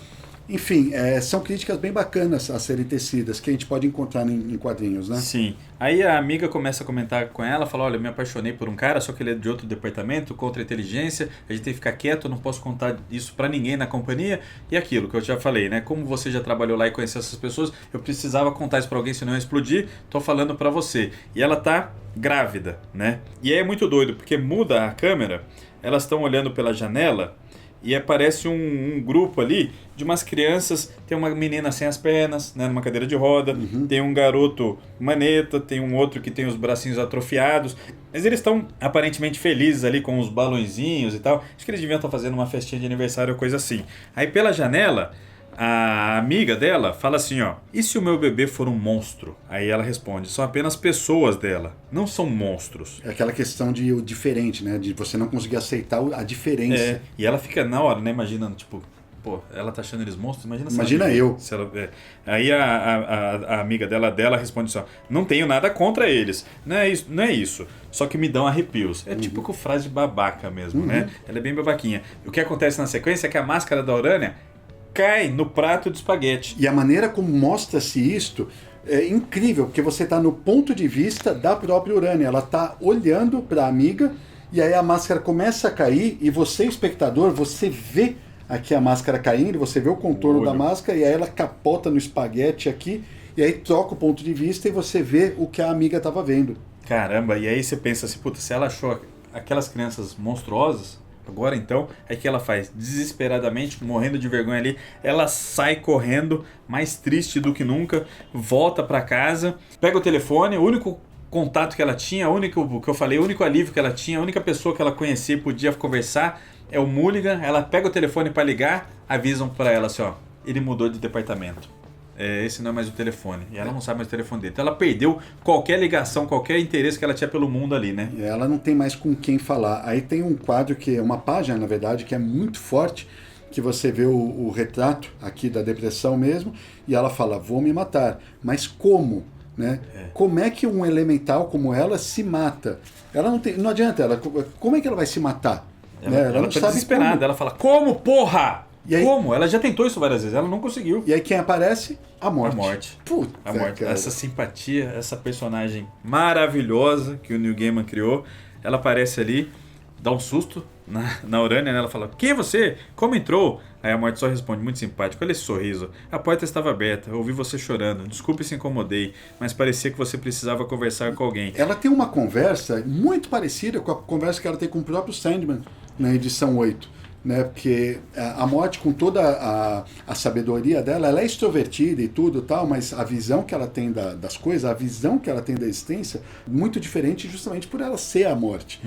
Enfim, são críticas bem bacanas a serem tecidas, que a gente pode encontrar em quadrinhos, né? Sim. Aí a amiga começa a comentar com ela, fala, olha, eu me apaixonei por um cara, só que ele é de outro departamento, contra a inteligência, a gente tem que ficar quieto, não posso contar isso pra ninguém na companhia. E aquilo que eu já falei, né? Como você já trabalhou lá e conheceu essas pessoas, eu precisava contar isso pra alguém, senão eu ia explodir, tô falando pra você. E ela tá grávida, né? E aí é muito doido, porque muda a câmera, elas estão olhando pela janela, e aparece um grupo ali de umas crianças, tem uma menina sem as pernas, né, numa cadeira de roda, tem um garoto maneta, tem um outro que tem os bracinhos atrofiados, mas eles estão aparentemente felizes ali com os balõezinhos e tal, acho que eles deviam estar fazendo uma festinha de aniversário ou coisa assim. Aí pela janela, a amiga dela fala assim, ó, e se o meu bebê for um monstro? Aí ela responde, são apenas pessoas dela, não são monstros. É aquela questão de o diferente, né? De você não conseguir aceitar a diferença. E ela fica na hora, né, imaginando, tipo, pô, ela tá achando eles monstros, imagina eu. Se ela, Aí a amiga dela responde só, não tenho nada contra eles, não é isso, só que me dão arrepios. É tipo com frase de babaca mesmo, né? Ela é bem babaquinha. O que acontece na sequência é que a máscara da Urania cai no prato de espaguete. E a maneira como mostra-se isto é incrível, porque você está no ponto de vista da própria Urania. Ela está olhando para a amiga e aí a máscara começa a cair e você, espectador, você vê aqui a máscara caindo, você vê o contorno da máscara e aí ela capota no espaguete aqui e aí troca o ponto de vista e você vê o que a amiga estava vendo. Caramba, e aí você pensa assim, puta, se ela achou aquelas crianças monstruosas, agora então, é que ela faz desesperadamente, morrendo de vergonha ali, ela sai correndo, mais triste do que nunca, volta pra casa, pega o telefone, o único contato que ela tinha, o que eu falei, o único alívio que ela tinha, a única pessoa que ela conhecia e podia conversar é o Mulligan. Ela pega o telefone para ligar, avisam para ela assim, ó, ele mudou de departamento. Esse não é mais o telefone. E ela não sabe mais o telefone dele. Então ela perdeu qualquer ligação, qualquer interesse que ela tinha pelo mundo ali, né? E ela não tem mais com quem falar. Aí tem um quadro que é uma página, na verdade, que é muito forte, que você vê o retrato aqui da depressão mesmo, e ela fala, vou me matar. Mas como? Né? Como é que um elemental como ela se mata? Ela não adianta, como é que ela vai se matar? Ela não tá sabe desesperada. como. Ela fala, como, porra? E aí, como? Ela já tentou isso várias vezes, ela não conseguiu. E aí quem aparece? A morte. A morte. Puta, a morte. Cara. Essa simpatia, essa personagem maravilhosa que o Neil Gaiman criou, ela aparece ali, dá um susto na Urânia, né? Ela fala, quem é você? Como entrou? Aí a morte só responde, muito simpático, olha esse sorriso. A porta estava aberta, ouvi você chorando. Desculpe se incomodei, mas parecia que você precisava conversar com alguém. Ela tem uma conversa muito parecida com a conversa que ela tem com o próprio Sandman na edição 8. Né, porque a morte, com toda a sabedoria dela, ela é extrovertida e tudo tal, mas a visão que ela tem das coisas, a visão que ela tem da existência, muito diferente justamente por ela ser a morte.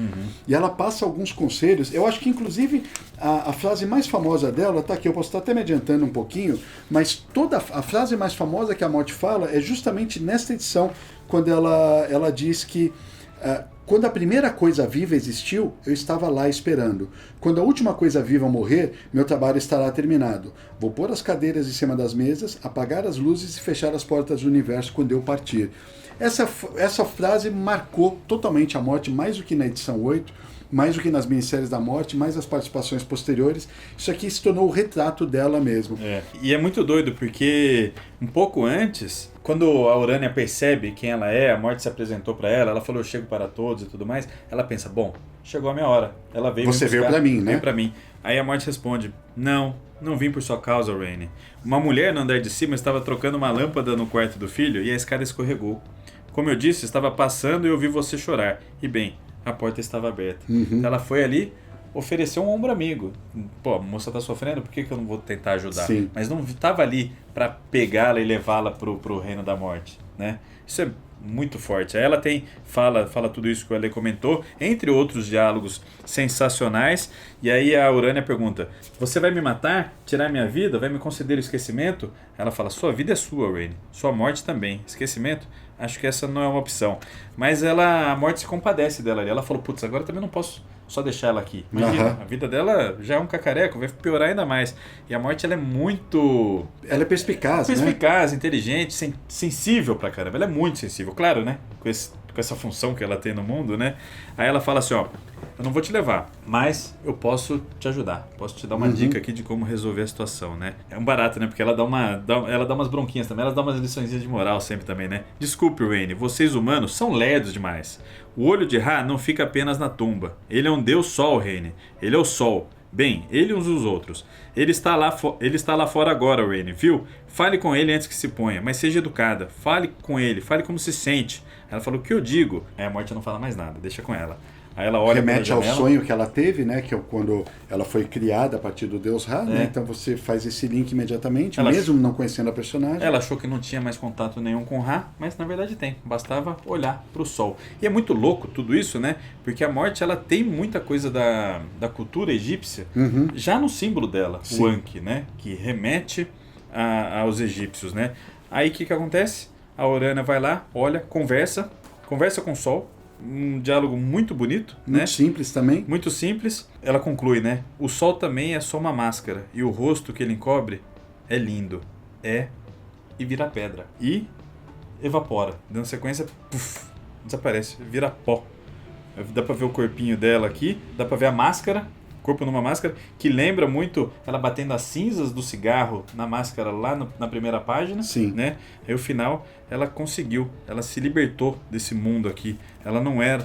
E ela passa alguns conselhos. Eu acho que, inclusive, a frase mais famosa dela, tá aqui, eu posso estar até me adiantando um pouquinho, mas toda a frase mais famosa que a morte fala é justamente nesta edição, quando ela diz que quando a primeira coisa viva existiu, eu estava lá esperando. Quando a última coisa viva morrer, meu trabalho estará terminado. Vou pôr as cadeiras em cima das mesas, apagar as luzes e fechar as portas do universo quando eu partir. Essa frase marcou totalmente a morte, mais do que na edição 8, mais do que nas minisséries da morte, mais as participações posteriores. Isso aqui se tornou o retrato dela mesmo. E é muito doido, porque um pouco antes, quando a Urânia percebe quem ela é, a morte se apresentou para ela, ela falou, eu chego para todos e tudo mais, ela pensa, bom, chegou a minha hora. Ela veio Você veio para mim, né? Veio para mim. Aí a morte responde, não vim por sua causa, Rainey. Uma mulher no andar de cima estava trocando uma lâmpada no quarto do filho e a escada escorregou. Como eu disse, estava passando e eu vi você chorar. E bem, a porta estava aberta. Ela foi ali, ofereceu um ombro amigo. Pô, a moça tá sofrendo, por que eu não vou tentar ajudar? Sim. Mas não estava ali para pegá-la e levá-la pro reino da morte, né? Isso é muito forte. Aí ela fala tudo isso que o Ale comentou, entre outros diálogos sensacionais. E aí a Urânia pergunta, você vai me matar? Tirar minha vida? Vai me conceder o esquecimento? Ela fala, sua vida é sua, Rainey. Sua morte também. Esquecimento? Acho que essa não é uma opção. Mas a morte se compadece dela ali. Ela falou, putz, agora também não posso só deixar ela aqui. Imagina, a vida dela já é um cacareco, vai piorar ainda mais. E a morte, ela é muito... Ela é perspicaz, perspicaz, inteligente, sensível pra caramba. Ela é muito sensível, claro, né? Com essa função que ela tem no mundo, né? Aí ela fala assim, ó, eu não vou te levar, mas eu posso te ajudar. Posso te dar uma dica aqui de como resolver a situação, né? É um barato, né? Porque ela dá umas bronquinhas também, ela dá umas liçõezinhas de moral sempre também, né? Desculpe, Rainey, vocês humanos são lerdos demais. O olho de Ra não fica apenas na tumba. Ele é um deus sol, Rainey. Ele é o sol. Bem, ele e uns dos outros. Ele está lá fora agora, Rainey, viu? Fale com ele antes que se ponha, mas seja educada. Fale com ele, fale como se sente. Ela falou, o que eu digo? Aí a morte não fala mais nada, deixa com ela. Aí ela olha remete ao sonho que ela teve, né? Que é quando ela foi criada a partir do deus Ra, né? Então você faz esse link imediatamente, mesmo não conhecendo a personagem. Ela achou que não tinha mais contato nenhum com Ra, mas na verdade tem. Bastava olhar para o sol. E é muito louco tudo isso, né? Porque a morte, ela tem muita coisa da cultura egípcia, já no símbolo dela, o Ankh, né? Que remete aos egípcios, né? Aí o que acontece? A Urânia vai lá, olha, conversa com o sol. Um diálogo muito bonito, muito né? Simples também. Muito simples. Ela conclui, né? O sol também é só uma máscara e o rosto que ele encobre é lindo. E vira pedra. E evapora. Dando sequência, puff, desaparece, vira pó. Dá pra ver o corpinho dela aqui, dá pra ver a máscara, corpo numa máscara, que lembra muito ela batendo as cinzas do cigarro na máscara lá na primeira página. Sim. Né? Aí o final, ela conseguiu, ela se libertou desse mundo aqui. Ela não é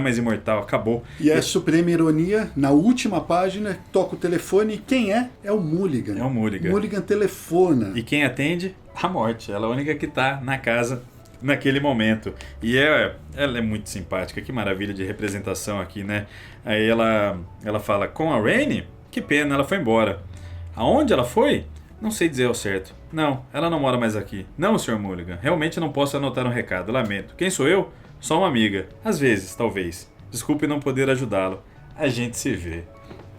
mais imortal, acabou. E a suprema ironia, na última página, toca o telefone e quem é? É o Mulligan. É o Mulligan. O Mulligan telefona. E quem atende? A morte. Ela é a única que tá na casa naquele momento. E ela é muito simpática, que maravilha de representação aqui, né? Aí ela fala, com a Rainey? Que pena, ela foi embora. Aonde ela foi? Não sei dizer ao certo. Não, ela não mora mais aqui. Não, Sr. Mulligan, realmente não posso anotar um recado, lamento. Quem sou eu? Só uma amiga. Às vezes, talvez. Desculpe não poder ajudá-lo. A gente se vê.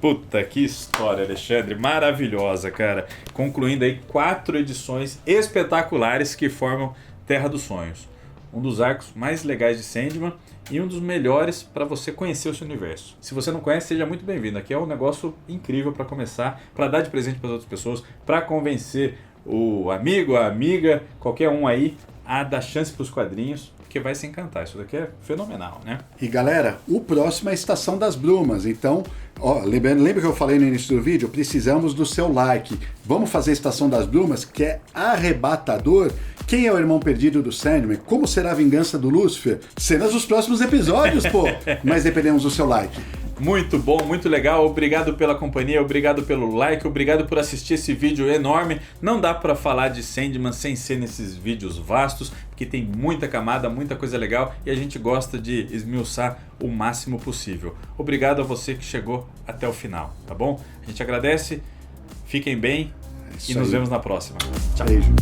Puta, que história, Alexandre. Maravilhosa, cara. Concluindo aí 4 edições espetaculares que formam Terra dos Sonhos. Um dos arcos mais legais de Sandman e um dos melhores para você conhecer o seu universo. Se você não conhece, seja muito bem-vindo. Aqui é um negócio incrível para começar, para dar de presente para outras pessoas, para convencer o amigo, a amiga, qualquer um aí a dar chance para os quadrinhos, porque vai se encantar. Isso daqui é fenomenal, né? E galera, o próximo é a Estação das Brumas. Então, ó, lembra que eu falei no início do vídeo? Precisamos do seu like. Vamos fazer a Estação das Brumas, que é arrebatador. Quem é o irmão perdido do Sandman? Como será a vingança do Lúcifer? Cenas dos próximos episódios, pô! Mas dependemos do seu like. Muito bom, muito legal. Obrigado pela companhia, obrigado pelo like, obrigado por assistir esse vídeo enorme. Não dá pra falar de Sandman sem ser nesses vídeos vastos, porque tem muita camada, muita coisa legal e a gente gosta de esmiuçar o máximo possível. Obrigado a você que chegou até o final, tá bom? A gente agradece, fiquem bem e nos vemos na próxima. Tchau. Beijo.